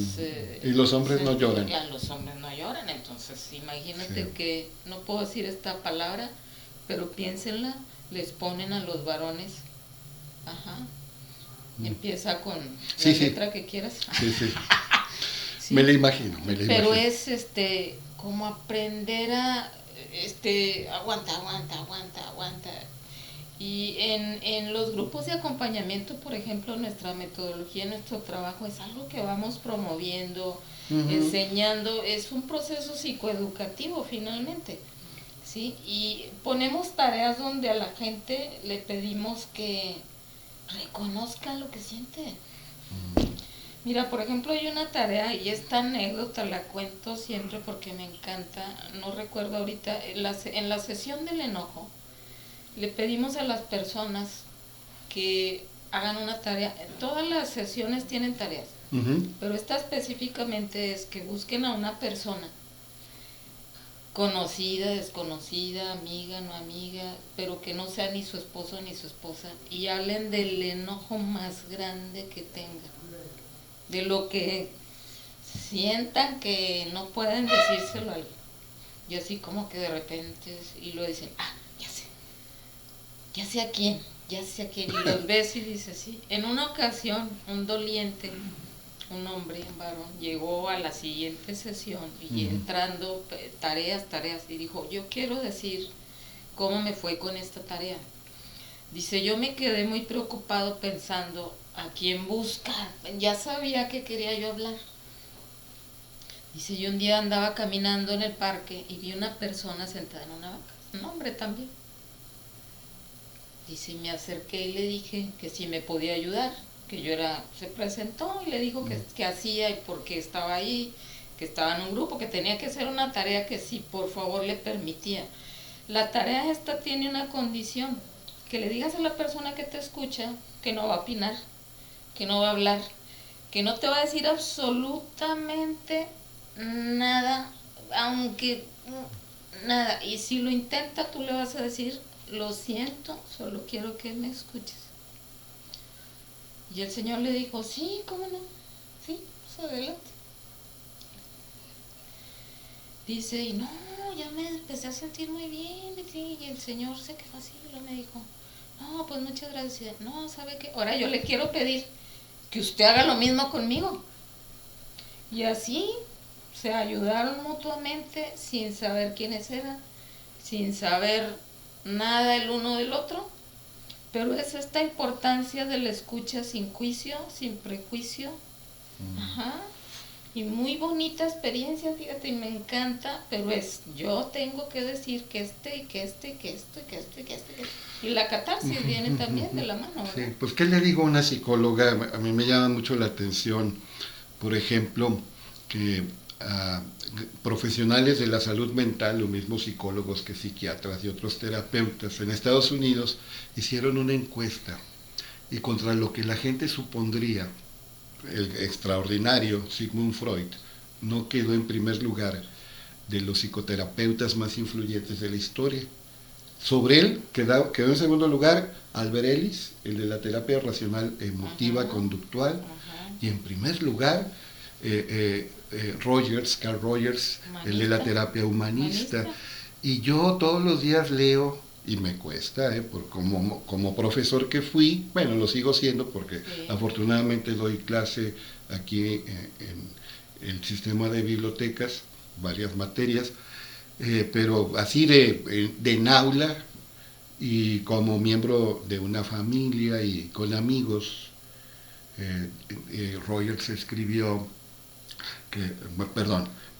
y los hombres no lloran. Ya, los hombres no lloran, entonces imagínate que, no puedo decir esta palabra, pero piénsenla, les ponen a los varones, empieza con la letra que quieras. Sí. Me la imagino, Pero es como aprender a aguanta. Y en los grupos de acompañamiento, por ejemplo, nuestra metodología, nuestro trabajo es algo que vamos promoviendo, enseñando, es un proceso psicoeducativo finalmente, ¿sí? Y ponemos tareas donde a la gente le pedimos que reconozca lo que siente. Mira, por ejemplo, hay una tarea, y esta anécdota la cuento siempre porque me encanta, no recuerdo ahorita, en la sesión del enojo, le pedimos a las personas que hagan una tarea. Todas las sesiones tienen tareas, pero esta específicamente es que busquen a una persona, conocida, desconocida, amiga, no amiga, pero que no sea ni su esposo ni su esposa, y hablen del enojo más grande que tengan, de lo que sientan que no pueden decírselo a alguien. Y así como que de repente, y lo dicen, ya sé a quién, y los ves y dices, sí. En una ocasión, un doliente, un hombre, un varón, llegó a la siguiente sesión y entrando, tareas, y dijo, yo quiero decir cómo me fue con esta tarea. Dice, yo me quedé muy preocupado pensando a quién buscar, ya sabía que quería yo hablar, Dice, yo un día andaba caminando en el parque y vi una persona sentada en una vaca, un hombre también. Dice, me acerqué y le dije que si me podía ayudar, que yo era, se presentó y le dijo que hacía y por qué estaba ahí, que estaba en un grupo, que tenía que hacer una tarea que si por favor le permitía. La tarea esta tiene una condición, que le digas a la persona que te escucha que no va a opinar, que no va a hablar, que no te va a decir absolutamente nada, aunque nada, y si lo intenta tú le vas a decir, lo siento, solo quiero que me escuches. Y el Señor le dijo, sí, ¿cómo no? Sí, pues adelante. Dice, y no, ya me empecé a sentir muy bien, y el Señor se quedó así, y me dijo, no, pues muchas gracias. No, ¿sabe qué? Ahora yo le quiero pedir que usted haga lo mismo conmigo. Y así se ayudaron mutuamente sin saber quiénes eran, sin saber nada el uno del otro, pero es esta importancia de la escucha sin juicio, sin prejuicio. Ajá. Y muy bonita experiencia, fíjate, y me encanta, pero yo tengo que decir que y que esto, y que esto. Y la catarsis viene también de la mano, ¿verdad? Sí, pues ¿qué le digo a una psicóloga? A mí me llama mucho la atención, por ejemplo, que profesionales de la salud mental, lo mismo psicólogos que psiquiatras y otros terapeutas en Estados Unidos, hicieron una encuesta y contra lo que la gente supondría, el extraordinario Sigmund Freud no quedó en primer lugar de los psicoterapeutas más influyentes de la historia. Sobre él quedó en segundo lugar Albert Ellis, el de la terapia racional emotiva conductual, y en primer lugar Carl Rogers, el de la terapia humanista. Y yo todos los días leo, y me cuesta, como profesor que fui, bueno, lo sigo siendo porque afortunadamente doy clase aquí en el sistema de bibliotecas, varias materias, pero así de en aula y como miembro de una familia y con amigos. Rogers escribió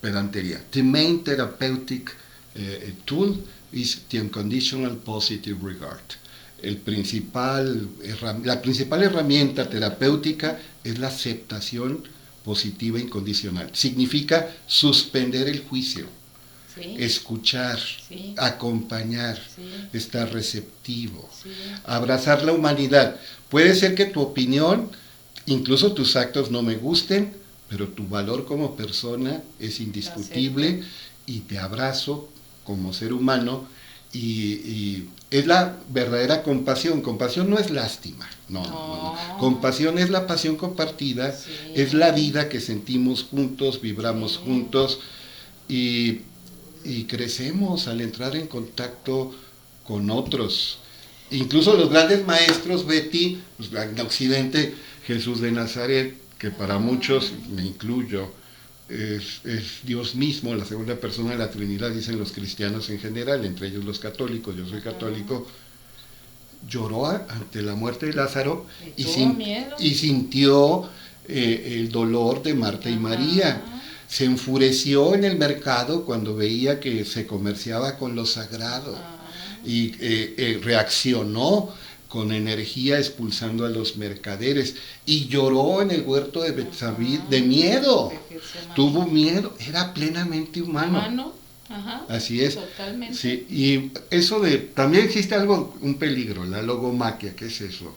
pedantería. The main therapeutic tool is the unconditional positive regard. La principal herramienta terapéutica es la aceptación positiva incondicional. Significa suspender el juicio, escuchar, acompañar, estar receptivo, abrazar la humanidad. Puede ser que tu opinión, incluso tus actos no me gusten, pero tu valor como persona es indiscutible y te abrazo como ser humano y es la verdadera compasión. Compasión no es lástima, no. Compasión es la pasión compartida, es la vida que sentimos juntos, vibramos juntos y crecemos al entrar en contacto con otros. Incluso los grandes maestros, Betty, pues, en Occidente, Jesús de Nazaret, que para muchos, me incluyo, es Dios mismo, la segunda persona de la Trinidad, dicen los cristianos en general, entre ellos los católicos, yo soy católico, lloró ante la muerte de Lázaro y sintió el dolor de Marta y María. Se enfureció en el mercado cuando veía que se comerciaba con lo sagrado y reaccionó con energía expulsando a los mercaderes y lloró en el huerto de Betsabé de miedo, tuvo miedo, era plenamente humano. Así es. Totalmente. Sí, y eso también existe un peligro, la logomaquia. ¿Qué es eso?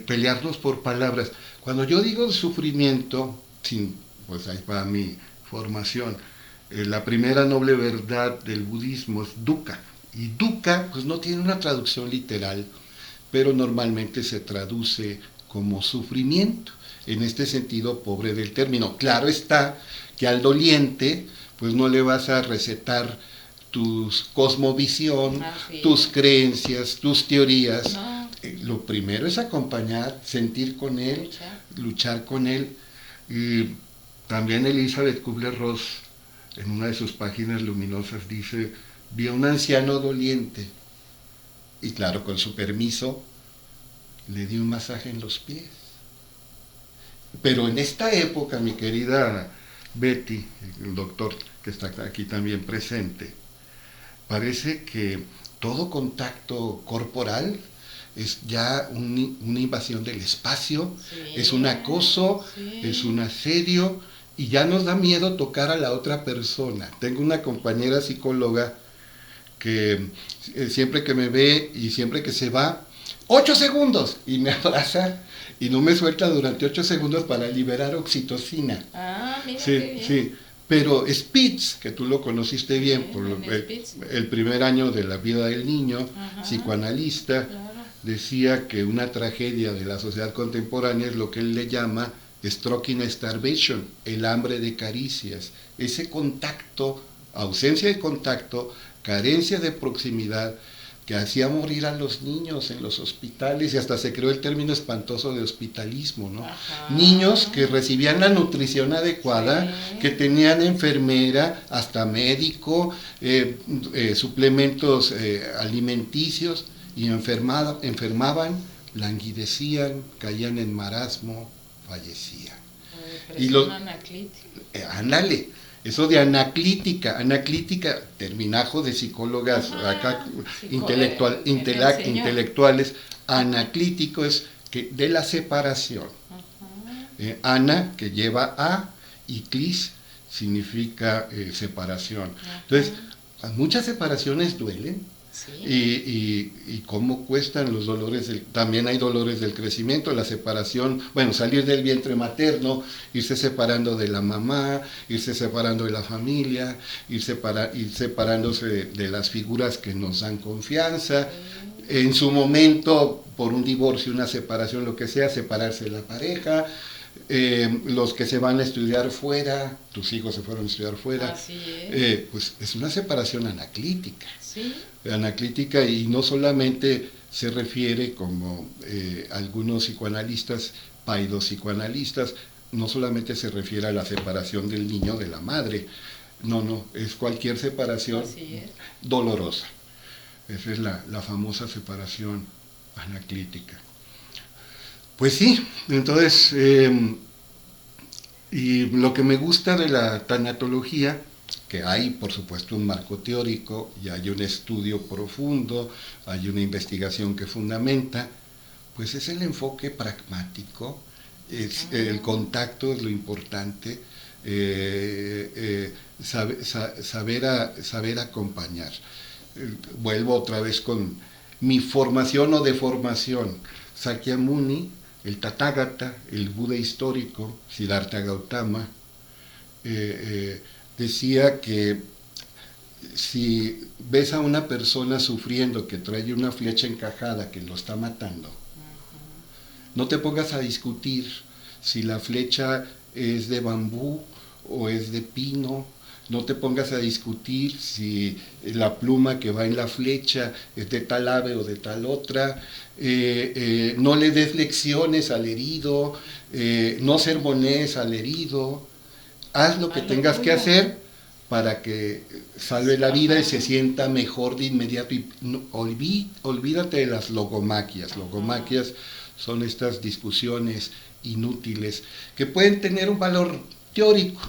Pelearnos por palabras. Cuando yo digo sufrimiento, pues ahí va mi formación, la primera noble verdad del budismo es dukkha, y dukkha pues no tiene una traducción literal, pero normalmente se traduce como sufrimiento, en este sentido pobre del término. Claro está que al doliente pues no le vas a recetar tu cosmovisión, tus creencias, tus teorías. No. Lo primero es acompañar, sentir con él, luchar con él. Y también Elizabeth Kubler-Ross, en una de sus páginas luminosas, dice: vi a un anciano doliente y claro, con su permiso, le di un masaje en los pies. Pero en esta época, mi querida Betty, el doctor que está aquí también presente, parece que todo contacto corporal es ya una invasión del espacio, Sí, es un acoso, sí. es un asedio y ya nos da miedo tocar a la otra persona. Tengo una compañera psicóloga que siempre que me ve y siempre que se va, 8 segundos y me abraza y no me suelta durante 8 segundos para liberar oxitocina. Ah, mira Sí, qué bien. sí. Pero Spitz, que tú lo conociste bien Sí, por René Spitz. el primer año de la vida del niño, Ajá, psicoanalista, claro. decía que una tragedia de la sociedad contemporánea es lo que él le llama stroking starvation, el hambre de caricias. Ese contacto, ausencia de contacto, carencia de proximidad, que hacía morir a los niños en los hospitales y hasta se creó el término espantoso de hospitalismo, ¿no? Ajá. Niños que recibían la nutrición adecuada, Sí. que tenían enfermera, hasta médico, suplementos alimenticios y enfermaban, languidecían, caían en marasmo, fallecían. Y Depresión anaclítica. Ándale, eso de anaclítica, terminajo de psicólogas acá intelectuales, analítico es que de la separación. Ana, que lleva a, y clis significa separación. Entonces, muchas separaciones duelen. Sí. Y cómo cuestan los dolores, también hay dolores del crecimiento, la separación, bueno, salir del vientre materno, irse separando de la mamá, irse separando de la familia, ir separándose de las figuras que nos dan confianza, en su momento, por un divorcio, una separación, lo que sea, separarse de la pareja. Los que se van a estudiar fuera, tus hijos se fueron a estudiar fuera, Así es. pues es una separación anaclítica. Sí. Anaclítica, y no solamente se refiere, como algunos psicoanalistas, paidopsicoanalistas, no solamente se refiere a la separación del niño de la madre, no, es cualquier separación dolorosa. Esa es la famosa separación anaclítica. Pues sí, entonces, y lo que me gusta de la tanatología, que hay por supuesto un marco teórico y hay un estudio profundo, hay una investigación que fundamenta, pues es el enfoque pragmático, el contacto es lo importante, saber acompañar. Vuelvo otra vez con mi formación o deformación. Sakyamuni, el Tathagata, el Buda histórico, Siddhartha Gautama, decía que si ves a una persona sufriendo, que trae una flecha encajada que lo está matando, no te pongas a discutir si la flecha es de bambú o es de pino, no te pongas a discutir si la pluma que va en la flecha es de tal ave o de tal otra, no le des lecciones al herido, no sermonees al herido, haz lo que tengas que hacer para que salve la vida y se sienta mejor de inmediato. Y olvídate de las logomaquias. Logomaquias son estas discusiones inútiles que pueden tener un valor teórico,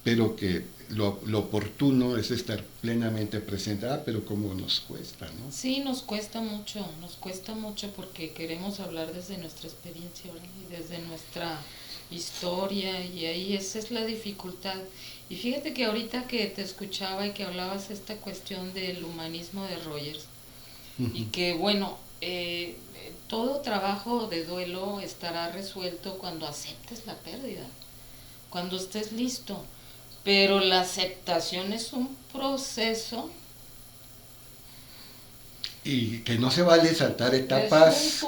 pero que lo oportuno es estar plenamente presente. Pero cómo nos cuesta, ¿no? Sí, nos cuesta mucho porque queremos hablar desde nuestra experiencia, ¿verdad? Y desde nuestra historia, y ahí esa es la dificultad. Y fíjate que ahorita que te escuchaba y que hablabas esta cuestión del humanismo de Rogers, y que bueno, todo trabajo de duelo estará resuelto cuando aceptes la pérdida, cuando estés listo, pero la aceptación es un proceso. Y que no se vale saltar etapas,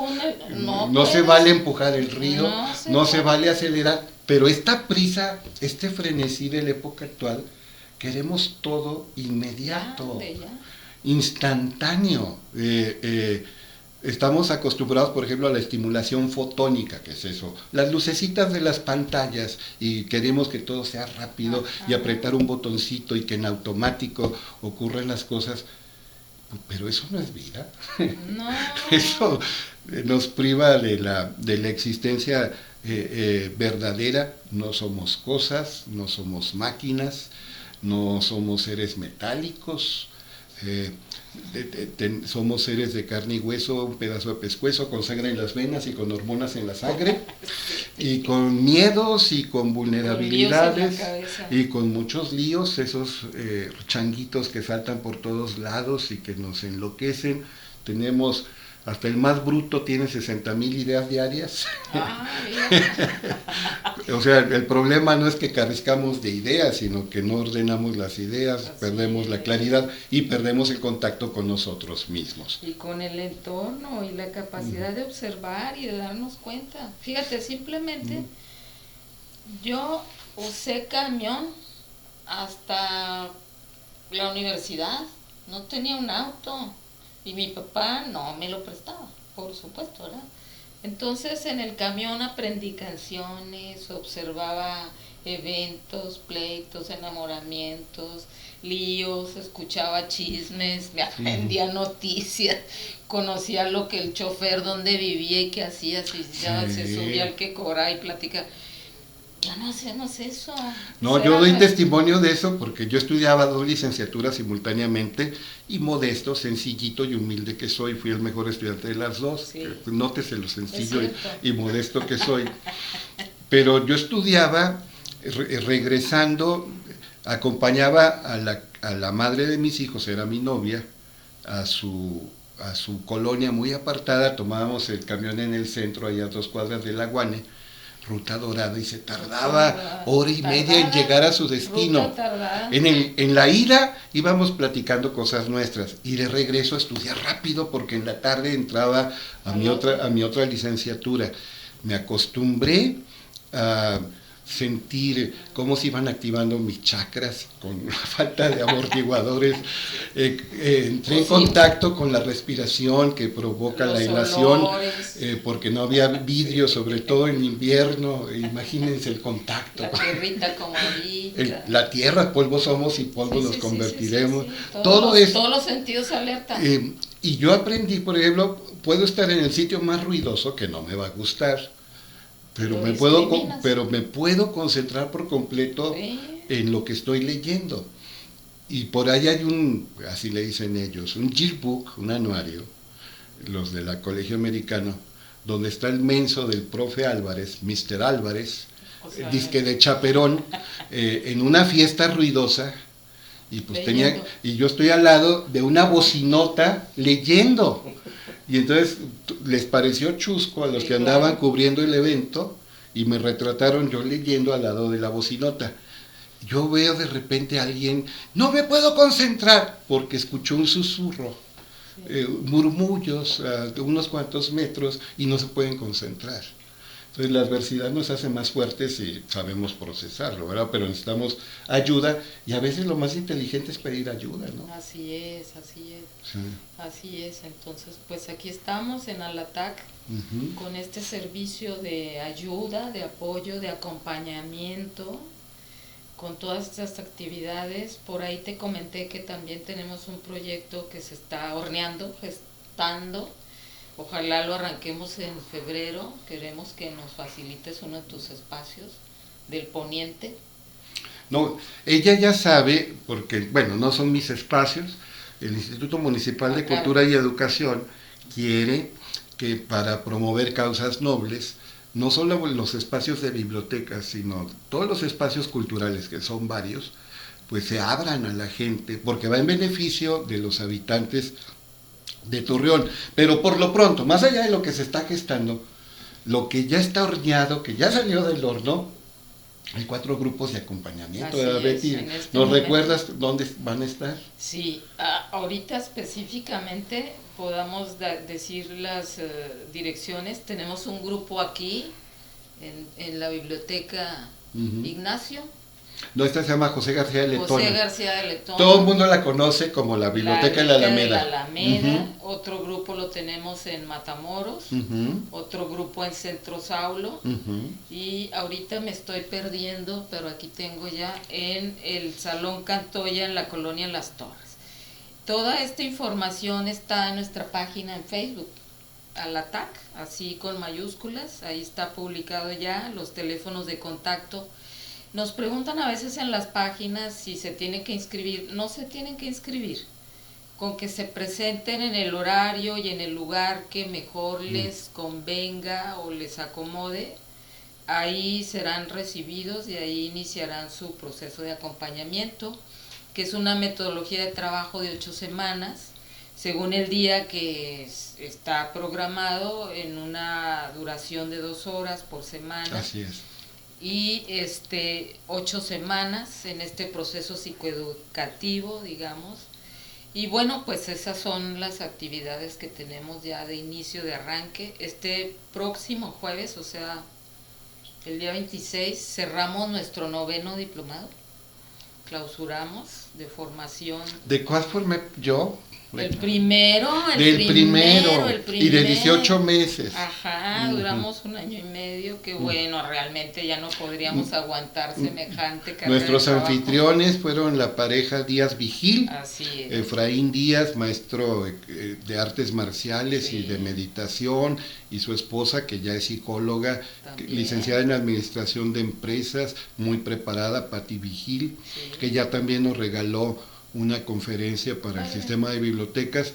no se puedes, vale empujar el río, no se vale acelerar, pero esta prisa, este frenesí de la época actual, queremos todo inmediato, instantáneo. Estamos acostumbrados, por ejemplo, a la estimulación fotónica, que es eso, las lucecitas de las pantallas, y queremos que todo sea rápido y apretar un botoncito y que en automático ocurran las cosas. Pero eso no es vida. No. Eso, nos priva de la existencia verdadera. No somos cosas, no somos máquinas, no somos seres metálicos, somos seres de carne y hueso, un pedazo de pescuezo con sangre en las venas y con hormonas en la sangre, y con miedos y con vulnerabilidades y con muchos líos, esos changuitos que saltan por todos lados y que nos enloquecen. Tenemos, hasta el más bruto tiene 60,000 ideas diarias. O sea, el problema no es que carezcamos de ideas, sino que no ordenamos las ideas, perdemos la claridad y perdemos el contacto con nosotros mismos. Y con el entorno y la capacidad de observar y de darnos cuenta. Fíjate, simplemente yo usé camión hasta la universidad, no tenía un auto. Y mi papá no me lo prestaba, por supuesto, ¿verdad? Entonces en el camión aprendí canciones, observaba eventos, pleitos, enamoramientos, líos, escuchaba chismes, me aprendía noticias, conocía lo que el chofer, dónde vivía y qué hacía, si ya se subía al que cobraba y platicaba. Ya no hacemos eso. No, yo doy testimonio de eso porque yo estudiaba 2 licenciaturas simultáneamente y modesto, sencillito y humilde que soy, fui el mejor estudiante de las 2. Sí. Nótese lo sencillo y modesto que soy. Pero yo estudiaba, regresando, acompañaba a la madre de mis hijos, era mi novia, a su colonia muy apartada, tomábamos el camión en el centro, allá a 2 cuadras de La Guane, Ruta Dorada, y se tardaba hora y media en llegar a su destino. En la ida íbamos platicando cosas nuestras y de regreso a estudiar rápido porque en la tarde entraba a mi otra licenciatura. Me acostumbré a sentir cómo se iban activando mis chakras con la falta de amortiguadores. Entré en contacto con la respiración que provoca la inhalación, porque no había vidrio, sobre todo en invierno. Imagínense el contacto. La tierrita como ahorita. La tierra, polvo somos y polvo nos convertiremos. Todos los sentidos alertan. Y yo aprendí, por ejemplo, puedo estar en el sitio más ruidoso que no me va a gustar, pero me puedo concentrar por completo en lo que estoy leyendo. Y por ahí hay así le dicen ellos, un yearbook, un anuario, los de la Colegio Americano, donde está el menso del profe Álvarez, Mr. Álvarez, disque de chaperón, en una fiesta ruidosa, y pues y yo estoy al lado de una bocinota leyendo. Y entonces les pareció chusco a los que andaban cubriendo el evento y me retrataron yo leyendo al lado de la bocinota. Yo veo de repente a alguien, no me puedo concentrar porque escuchó un susurro, murmullos de unos cuantos metros y no se pueden concentrar. Entonces la adversidad nos hace más fuertes y sabemos procesarlo, ¿verdad? Pero necesitamos ayuda y a veces lo más inteligente es pedir ayuda, ¿no? Así es. Sí. Así es. Entonces, pues aquí estamos en Alatac con este servicio de ayuda, de apoyo, de acompañamiento, con todas estas actividades. Por ahí te comenté que también tenemos un proyecto que se está horneando, gestando. Ojalá lo arranquemos en febrero. Queremos que nos facilites uno de tus espacios del poniente. No, ella ya sabe, porque, bueno, no son mis espacios. El Instituto Municipal de Cultura y Educación quiere que para promover causas nobles, no solo los espacios de bibliotecas, sino todos los espacios culturales, que son varios, pues se abran a la gente, porque va en beneficio de los habitantes de Torreón. Pero por lo pronto, más allá de lo que se está gestando, lo que ya está horneado, que ya salió del horno, hay 4 grupos de acompañamiento. Betty, ¿nos recuerdas dónde van a estar? Sí, ahorita específicamente podamos decir las direcciones. Tenemos un grupo aquí en la biblioteca Ignacio. No, esta se llama José García de Letona. José García de Letona. Todo el mundo la conoce como la Biblioteca de la Alameda. Otro grupo lo tenemos en Matamoros, otro grupo en Centro Saulo, y ahorita me estoy perdiendo, pero aquí tengo ya en el Salón Cantoya en la colonia Las Torres. Toda esta información está en nuestra página en Facebook. a la TAC, así con mayúsculas, ahí está publicado ya los teléfonos de contacto. Nos preguntan a veces en las páginas si se tiene que inscribir. No se tienen que inscribir, con que se presenten en el horario y en el lugar que mejor les convenga o les acomode, ahí serán recibidos y ahí iniciarán su proceso de acompañamiento, que es una metodología de trabajo de 8 semanas, según el día que está programado, en una duración de 2 horas por semana. Así es. Y 8 semanas en este proceso psicoeducativo, digamos. Y bueno, pues esas son las actividades que tenemos ya de inicio, de arranque. Este próximo jueves, o sea, el día 26, cerramos nuestro 9º diplomado. Clausuramos de formación. ¿De cuál formé yo? El primero. Y de 18 meses. Ajá, duramos 1 año y medio, que bueno, realmente ya no podríamos aguantar semejante carrera. Nuestros anfitriones fueron la pareja Díaz Vigil, así es. Efraín Díaz, maestro de artes marciales, sí, y de meditación, y su esposa, que ya es psicóloga, licenciada en administración de empresas, muy preparada, Pati Vigil, sí, que ya también nos regaló una conferencia para el sistema de bibliotecas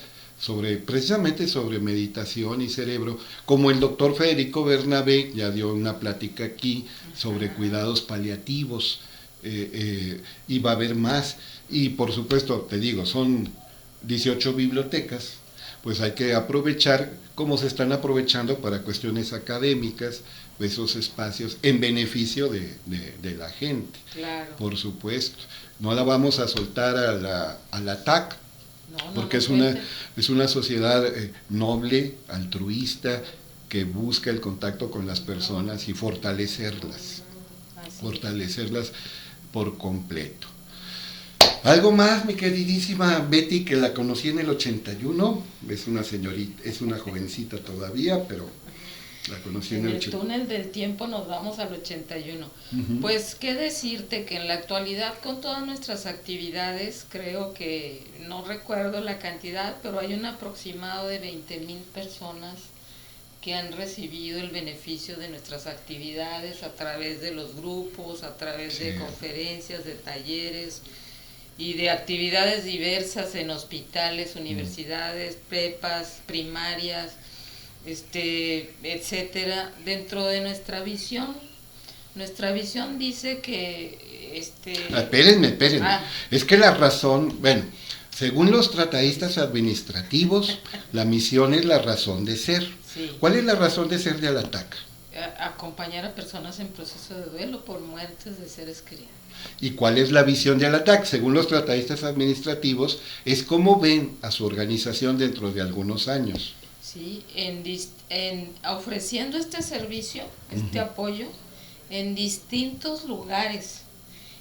precisamente sobre meditación y cerebro, como el doctor Federico Bernabé ya dio una plática aquí sobre cuidados paliativos, y va a haber más, y por supuesto, te digo, son 18 bibliotecas, pues hay que aprovechar como se están aprovechando para cuestiones académicas esos espacios en beneficio de la gente. Claro. Por supuesto. No la vamos a soltar a la TAC, porque es una sociedad noble, altruista, que busca el contacto con las personas y fortalecerlas por completo. Algo más, mi queridísima Betty, que la conocí en el 81, es una señorita, es una jovencita todavía, pero la conocí en el túnel del tiempo nos vamos al 81. Uh-huh. Pues qué decirte que en la actualidad, con todas nuestras actividades, creo que, no recuerdo la cantidad, pero hay un aproximado de 20,000 personas que han recibido el beneficio de nuestras actividades a través de los grupos, a través de conferencias, de talleres y de actividades diversas en hospitales, universidades, prepas, primarias, etcétera, dentro de nuestra visión. Nuestra visión dice que Espérenme. Es que la razón, bueno, según los tratadistas administrativos, la misión es la razón de ser. Sí. ¿Cuál es la razón de ser de la TAC? Acompañar a personas en proceso de duelo por muertes de seres queridos. ¿Y cuál es la visión de la TAC? Según los tratadistas administrativos, es cómo ven a su organización dentro de algunos años. Sí, en ofreciendo este servicio, este apoyo, en distintos lugares.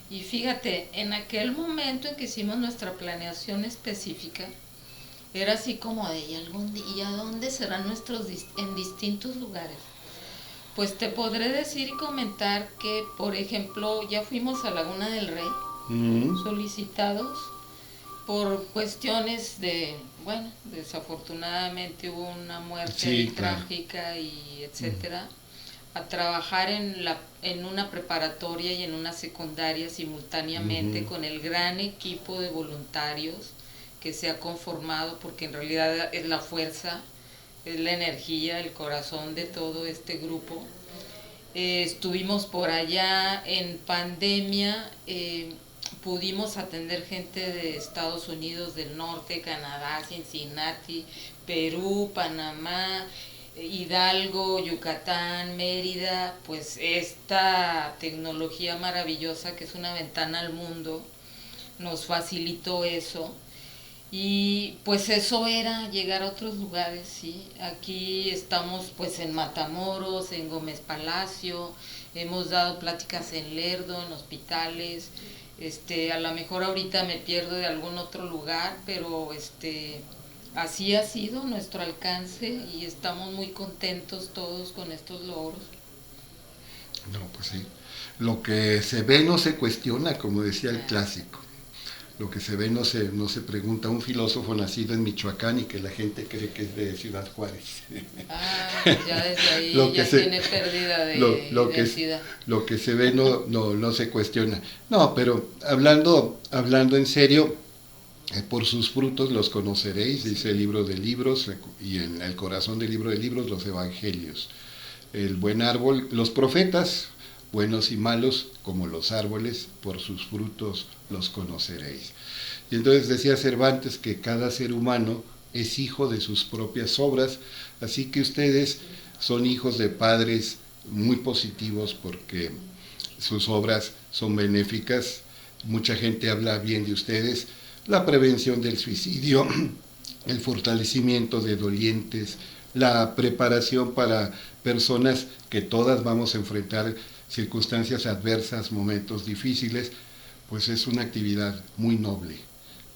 Y fíjate, en aquel momento en que hicimos nuestra planeación específica, era así como de, ¿y a dónde serán nuestros en distintos lugares? Pues te podré decir y comentar que, por ejemplo, ya fuimos a Laguna del Rey, solicitados por cuestiones desafortunadamente hubo una muerte trágica y etcétera, a trabajar en una preparatoria y en una secundaria simultáneamente con el gran equipo de voluntarios que se ha conformado, porque en realidad es la fuerza, es la energía, el corazón de todo este grupo. Estuvimos por allá en pandemia, pudimos atender gente de Estados Unidos del Norte, Canadá, Cincinnati, Perú, Panamá, Hidalgo, Yucatán, Mérida, pues esta tecnología maravillosa que es una ventana al mundo nos facilitó eso. Y pues eso era llegar a otros lugares, ¿sí? Aquí estamos pues en Matamoros, en Gómez Palacio, hemos dado pláticas en Lerdo, en hospitales, a lo mejor ahorita me pierdo de algún otro lugar, pero así ha sido nuestro alcance y estamos muy contentos todos con estos logros. No, pues sí. Lo que se ve no se cuestiona, como decía el clásico. Lo que se ve no se pregunta. Un filósofo nacido en Michoacán y que la gente cree que es de Ciudad Juárez. Ya desde ahí lo que ya se, tiene pérdida de identidad. Lo que se ve no se cuestiona. No, pero hablando en serio, por sus frutos los conoceréis, dice el libro de libros, y en el corazón del libro de libros los evangelios. El buen árbol, los profetas, buenos y malos, como los árboles, por sus frutos los conoceréis. Y entonces decía Cervantes que cada ser humano es hijo de sus propias obras, así que ustedes son hijos de padres muy positivos porque sus obras son benéficas. Mucha gente habla bien de ustedes, la prevención del suicidio, el fortalecimiento de dolientes, la preparación para personas que todas vamos a enfrentar circunstancias adversas, momentos difíciles, pues es una actividad muy noble.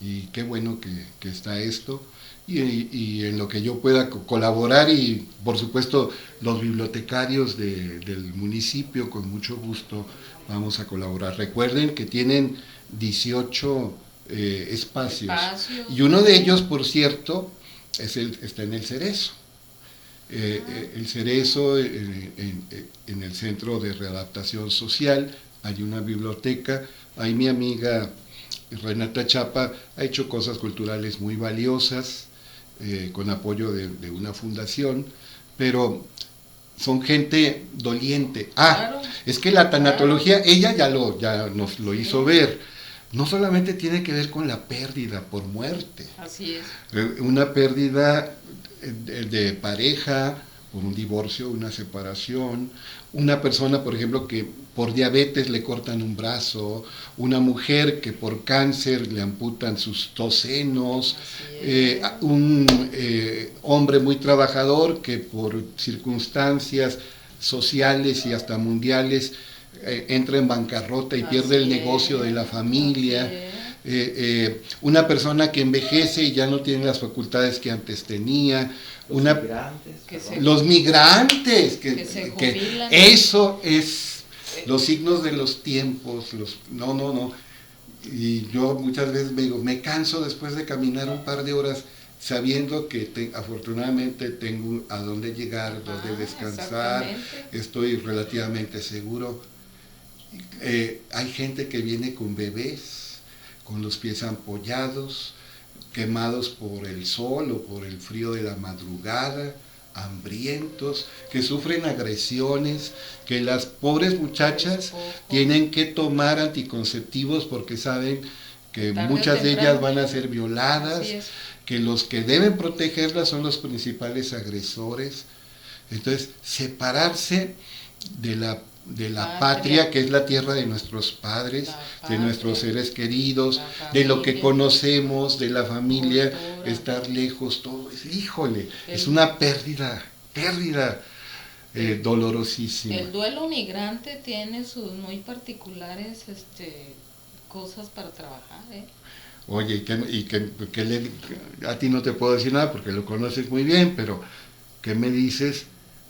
Y qué bueno que está esto. Y en lo que yo pueda colaborar, y por supuesto los bibliotecarios del municipio, con mucho gusto vamos a colaborar. Recuerden que tienen 18 espacios. Y uno de ellos, por cierto, está en el Cerezo. El Cerezo, en el Centro de Readaptación Social, hay una biblioteca. Ahí mi amiga Renata Chapa ha hecho cosas culturales muy valiosas, con apoyo de una fundación, pero son gente doliente. Claro, es que la tanatología, claro. ella ya nos lo hizo ver. No solamente tiene que ver con la pérdida por muerte. Así es. Una pérdida de pareja, por un divorcio, una separación, una persona, por ejemplo, que por diabetes le cortan un brazo, una mujer que por cáncer le amputan sus 2 senos, un hombre muy trabajador que por circunstancias sociales y hasta mundiales entra en bancarrota y pierde el negocio de la familia. Una persona que envejece y ya no tiene las facultades que antes tenía. Los migrantes que se jubilan. Eso es los signos de los tiempos. No. Y yo muchas veces me canso después de caminar un par de horas, sabiendo que afortunadamente tengo a dónde llegar, dónde descansar, estoy relativamente seguro. Hay gente que viene con bebés, con los pies ampollados, quemados por el sol o por el frío de la madrugada, hambrientos, que sufren agresiones, que las pobres muchachas tienen que tomar anticonceptivos porque saben que muchas de ellas van a ser violadas, que los que deben protegerlas son los principales agresores. Entonces, separarse de la patria, que es la tierra de nuestros padres, de nuestros seres queridos, de lo que conocemos, de la familia, estar lejos, todo eso, híjole, es una pérdida dolorosísima. El duelo migrante tiene sus muy particulares cosas para trabajar, Oye, a ti no te puedo decir nada porque lo conoces muy bien, pero ¿qué me dices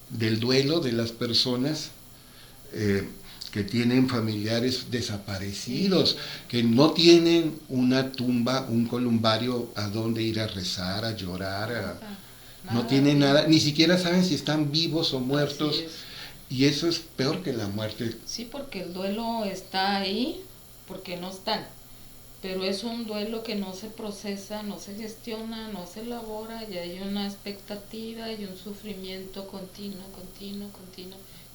del duelo de las personas que tienen familiares desaparecidos, que no tienen una tumba, un columbario a donde ir a rezar, a llorar, no tienen nada, ni siquiera saben si están vivos o muertos, y eso es peor que la muerte? Sí, porque el duelo está ahí, porque no están, pero es un duelo que no se procesa, no se gestiona, no se elabora, y hay una expectativa y un sufrimiento continuo,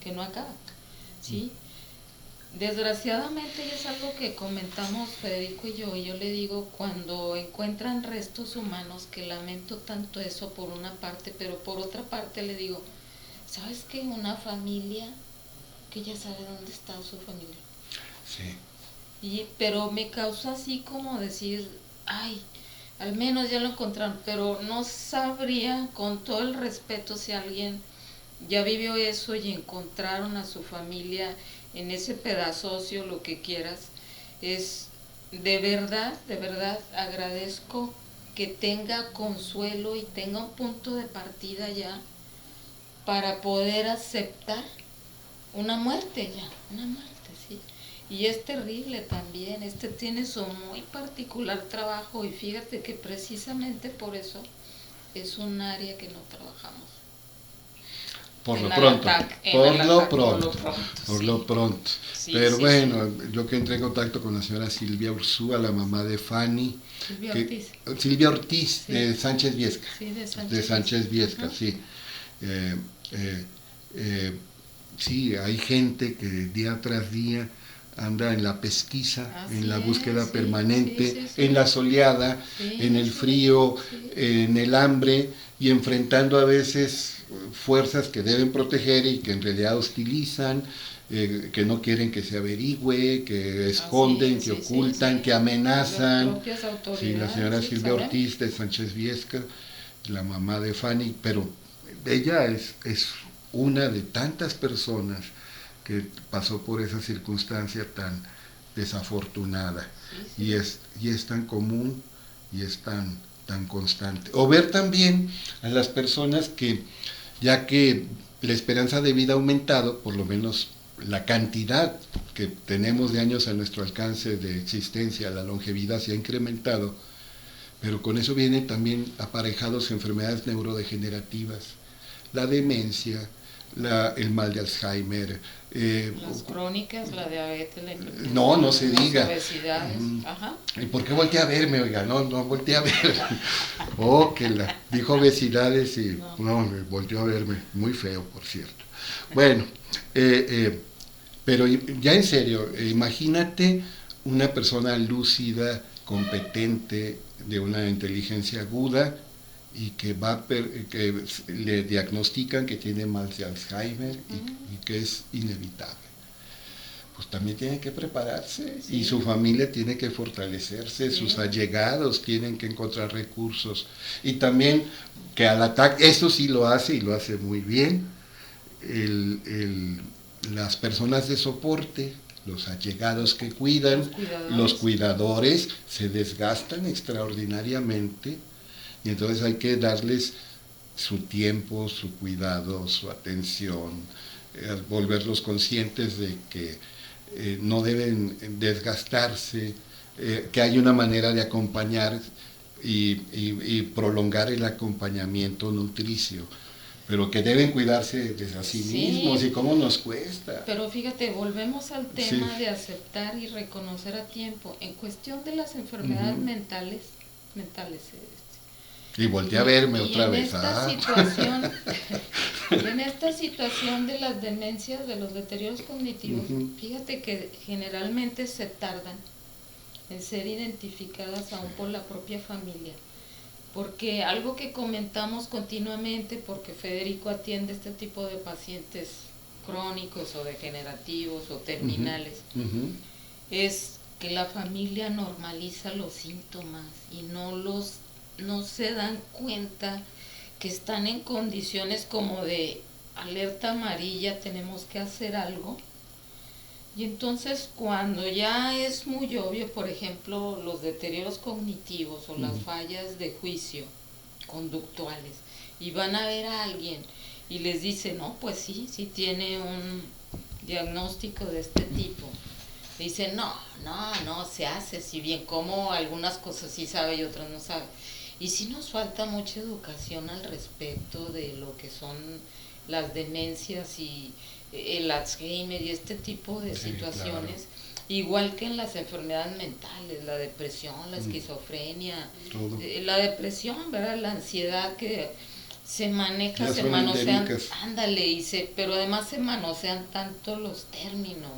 que no acaba. ¿Sí? Desgraciadamente, y es algo que comentamos Federico y yo le digo, cuando encuentran restos humanos, que lamento tanto eso por una parte, pero por otra parte le digo, ¿sabes qué? Una familia que ya sabe dónde está su familia. Sí. Pero me causa así como decir, ay, al menos ya lo encontraron, pero no sabría, con todo el respeto, si alguien ya vivió eso y encontraron a su familia en ese pedazocio, lo que quieras, es de verdad agradezco que tenga consuelo y tenga un punto de partida ya para poder aceptar una muerte, ¿sí? Y es terrible también, tiene su muy particular trabajo y fíjate que precisamente por eso es un área que no trabajamos. Por En lo el pronto, ataque, en por el lo ataque, pronto, por sí. lo pronto. Sí, Pero sí, bueno, yo que entré en contacto con la señora Silvia Ursúa, la mamá de Fanny, Silvia que, Ortiz. Silvia Ortiz, Sí. de Sánchez Viesca, Sí, de de Sánchez Viesca, Ajá. sí. Eh, eh, eh, sí, hay gente que día tras día anda en la pesquisa, Así en la búsqueda es, sí, permanente, sí, sí, sí. en la soleada, Sí, en el sí, frío, sí. en el hambre y enfrentando a veces fuerzas que deben proteger y que en realidad hostilizan, que no quieren que se averigüe, que esconden, que Sí, ocultan, sí. que Las amenazan. propias Sí, la autoridades, señora sí, Silvia sabemos. Ortiz de Sánchez Viesca, la mamá de Fanny, pero ella es una de tantas personas que pasó por esa circunstancia tan desafortunada Sí. y es tan común y es tan constante. O ver también a las personas que, ya que la esperanza de vida ha aumentado, por lo menos la cantidad que tenemos de años a nuestro alcance de existencia, la longevidad se ha incrementado, pero con eso vienen también aparejados enfermedades neurodegenerativas, la demencia, el mal de Alzheimer. Las crónicas, la diabetes, la hipertensión, No se las diga. obesidades. Ajá. ¿Y por qué volteé a verme, oiga? No volteé a ver. Oh, que la dijo obesidades y no, volteó a verme. Muy feo, por cierto. Bueno, pero ya en serio, imagínate una persona lúcida, competente, de una inteligencia aguda y que le diagnostican que tiene mal de Alzheimer y que es inevitable. Pues también tiene que prepararse y su familia tiene que fortalecerse, sus allegados tienen que encontrar recursos y también que al ataque, eso sí lo hace y lo hace muy bien, las personas de soporte, los allegados que cuidan, los cuidadores se desgastan extraordinariamente y entonces hay que darles su tiempo, su cuidado, su atención, volverlos conscientes de que no deben desgastarse, que hay una manera de acompañar y prolongar el acompañamiento nutricio, pero que deben cuidarse de sí mismos y cómo nos cuesta. Pero fíjate, volvemos al tema de aceptar y reconocer a tiempo. En cuestión de las enfermedades mentales. Y volteé a verme otra vez. En esta situación de las demencias, de los deterioros cognitivos, fíjate que generalmente se tardan en ser identificadas aún por la propia familia. Porque algo que comentamos continuamente, porque Federico atiende este tipo de pacientes crónicos o degenerativos o terminales, es que la familia normaliza los síntomas y no se dan cuenta que están en condiciones como de alerta amarilla, tenemos que hacer algo. Y entonces cuando ya es muy obvio, por ejemplo, los deterioros cognitivos o las fallas de juicio conductuales, y van a ver a alguien y les dice, no, pues sí tiene un diagnóstico de este tipo. Dicen, no se hace, si bien como algunas cosas sí sabe y otras no sabe. Y sí nos falta mucha educación al respecto de lo que son las demencias y el Alzheimer y este tipo de situaciones, claro. Igual que en las enfermedades mentales, la depresión, la esquizofrenia, la depresión, ¿verdad? La ansiedad que se maneja, se manosean, ándale, pero además se manosean tanto los términos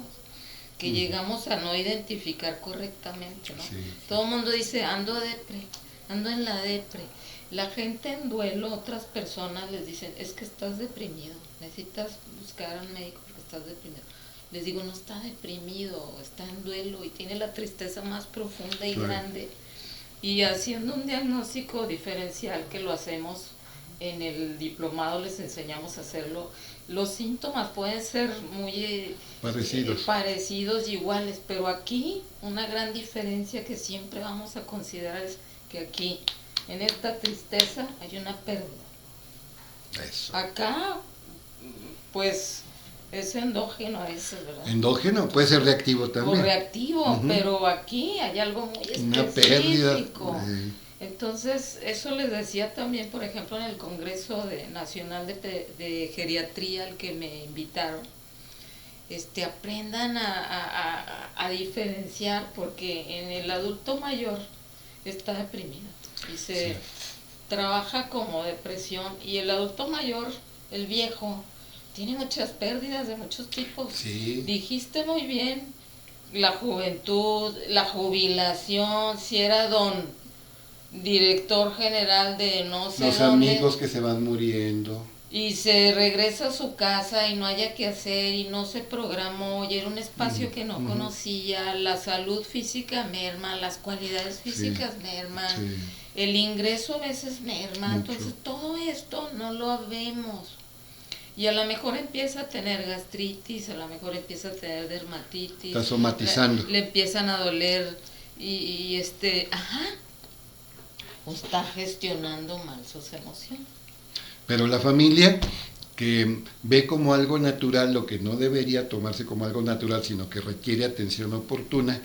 que llegamos a no identificar correctamente, ¿no? Todo el mundo dice, ando en la depre. La gente en duelo, otras personas les dicen, es que estás deprimido, necesitas buscar a un médico porque estás deprimido. Les digo, no está deprimido, está en duelo y tiene la tristeza más profunda y grande. Y haciendo un diagnóstico diferencial, que lo hacemos en el diplomado, les enseñamos a hacerlo, los síntomas pueden ser muy parecidos y iguales, pero aquí una gran diferencia que siempre vamos a considerar es que aquí, en esta tristeza, hay una pérdida. Eso. Acá, pues, Es endógeno a veces, ¿verdad? Endógeno, puede ser reactivo también. O reactivo, pero aquí hay algo muy específico. Una pérdida. Entonces, eso les decía también, por ejemplo, en el Congreso Nacional de Geriatría al que me invitaron. Aprendan a diferenciar, porque en el adulto mayor está deprimido y se trabaja como depresión, y el adulto mayor, el viejo, tiene muchas pérdidas de muchos tipos. Sí. Dijiste muy bien, la juventud, la jubilación, si era don director general de no sé los dónde, amigos que se van muriendo. y se regresa a su casa y no haya que hacer y no se programó y era un espacio que no conocía, la salud física merma, las cualidades físicas merman, el ingreso a veces merma, entonces todo esto no lo vemos. Y a lo mejor empieza a tener gastritis, a lo mejor empieza a tener dermatitis. Está somatizando. Le empiezan a doler y o está gestionando mal sus emociones. Pero la familia que ve como algo natural lo que no debería tomarse como algo natural, sino que requiere atención oportuna,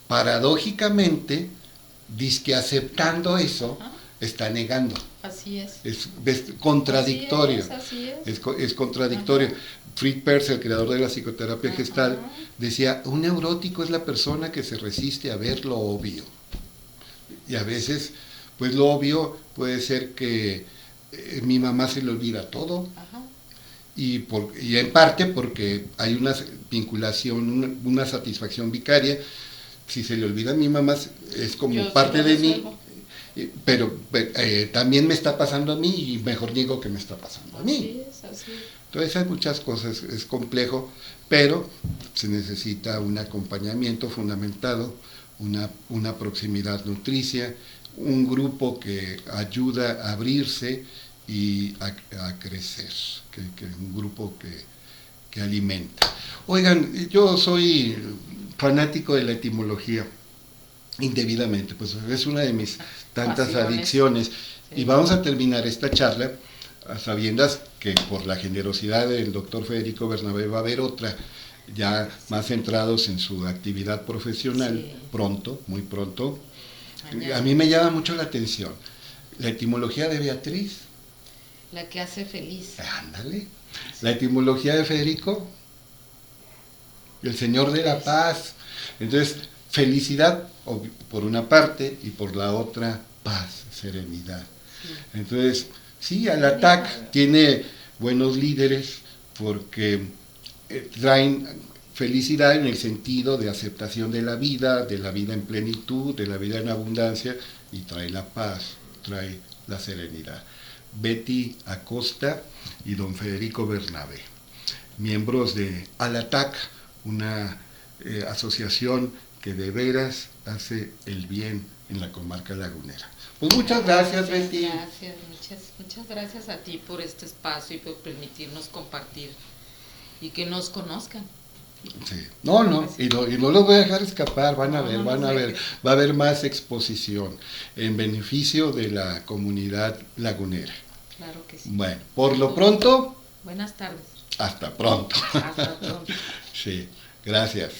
paradójicamente, dizque aceptando eso, está negando. Así es. Es contradictorio. Así es. Es contradictorio. Fritz Perls, el creador de la psicoterapia gestal, decía, un neurótico es la persona que se resiste a ver lo obvio. Y a veces, pues lo obvio puede ser que mi mamá se le olvida todo. Y en parte porque hay una vinculación, una satisfacción vicaria. Si se le olvida a mi mamá, es como parte de mí. Pero también me está pasando a mí y mejor digo que me está pasando a mí. Así es. Entonces hay muchas cosas, es complejo, pero se necesita un acompañamiento fundamentado, una proximidad nutricia, un grupo que ayuda a abrirse y a crecer, un grupo que alimenta. Oigan, yo soy fanático de la etimología, indebidamente, pues es una de mis tantas adicciones. Y vamos a terminar esta charla a sabiendas que por la generosidad del doctor Federico Bernabé va a haber otra, ya más centrados en su actividad profesional, pronto, muy pronto. A mí me llama mucho la atención la etimología de Beatriz. La que hace feliz. Ándale. La etimología de Federico, el Señor de la Paz. Entonces, felicidad por una parte y por la otra paz, serenidad. Entonces, sí, Al-Attack tiene buenos líderes porque traen felicidad en el sentido de aceptación de la vida en plenitud, de la vida en abundancia, y trae la paz, trae la serenidad. Betty Acosta y don Federico Bernabé, miembros de Al-Attack, una asociación que de veras hace el bien en la comarca lagunera. Pues muchas gracias, Betty. Gracias, muchas gracias a ti por este espacio y por permitirnos compartir y que nos conozcan. Sí. No, y no los voy a dejar escapar, van a ver, va a haber más exposición en beneficio de la comunidad lagunera. Claro que sí. Bueno, por lo pronto. Buenas tardes. Hasta pronto. Hasta pronto. Sí, gracias.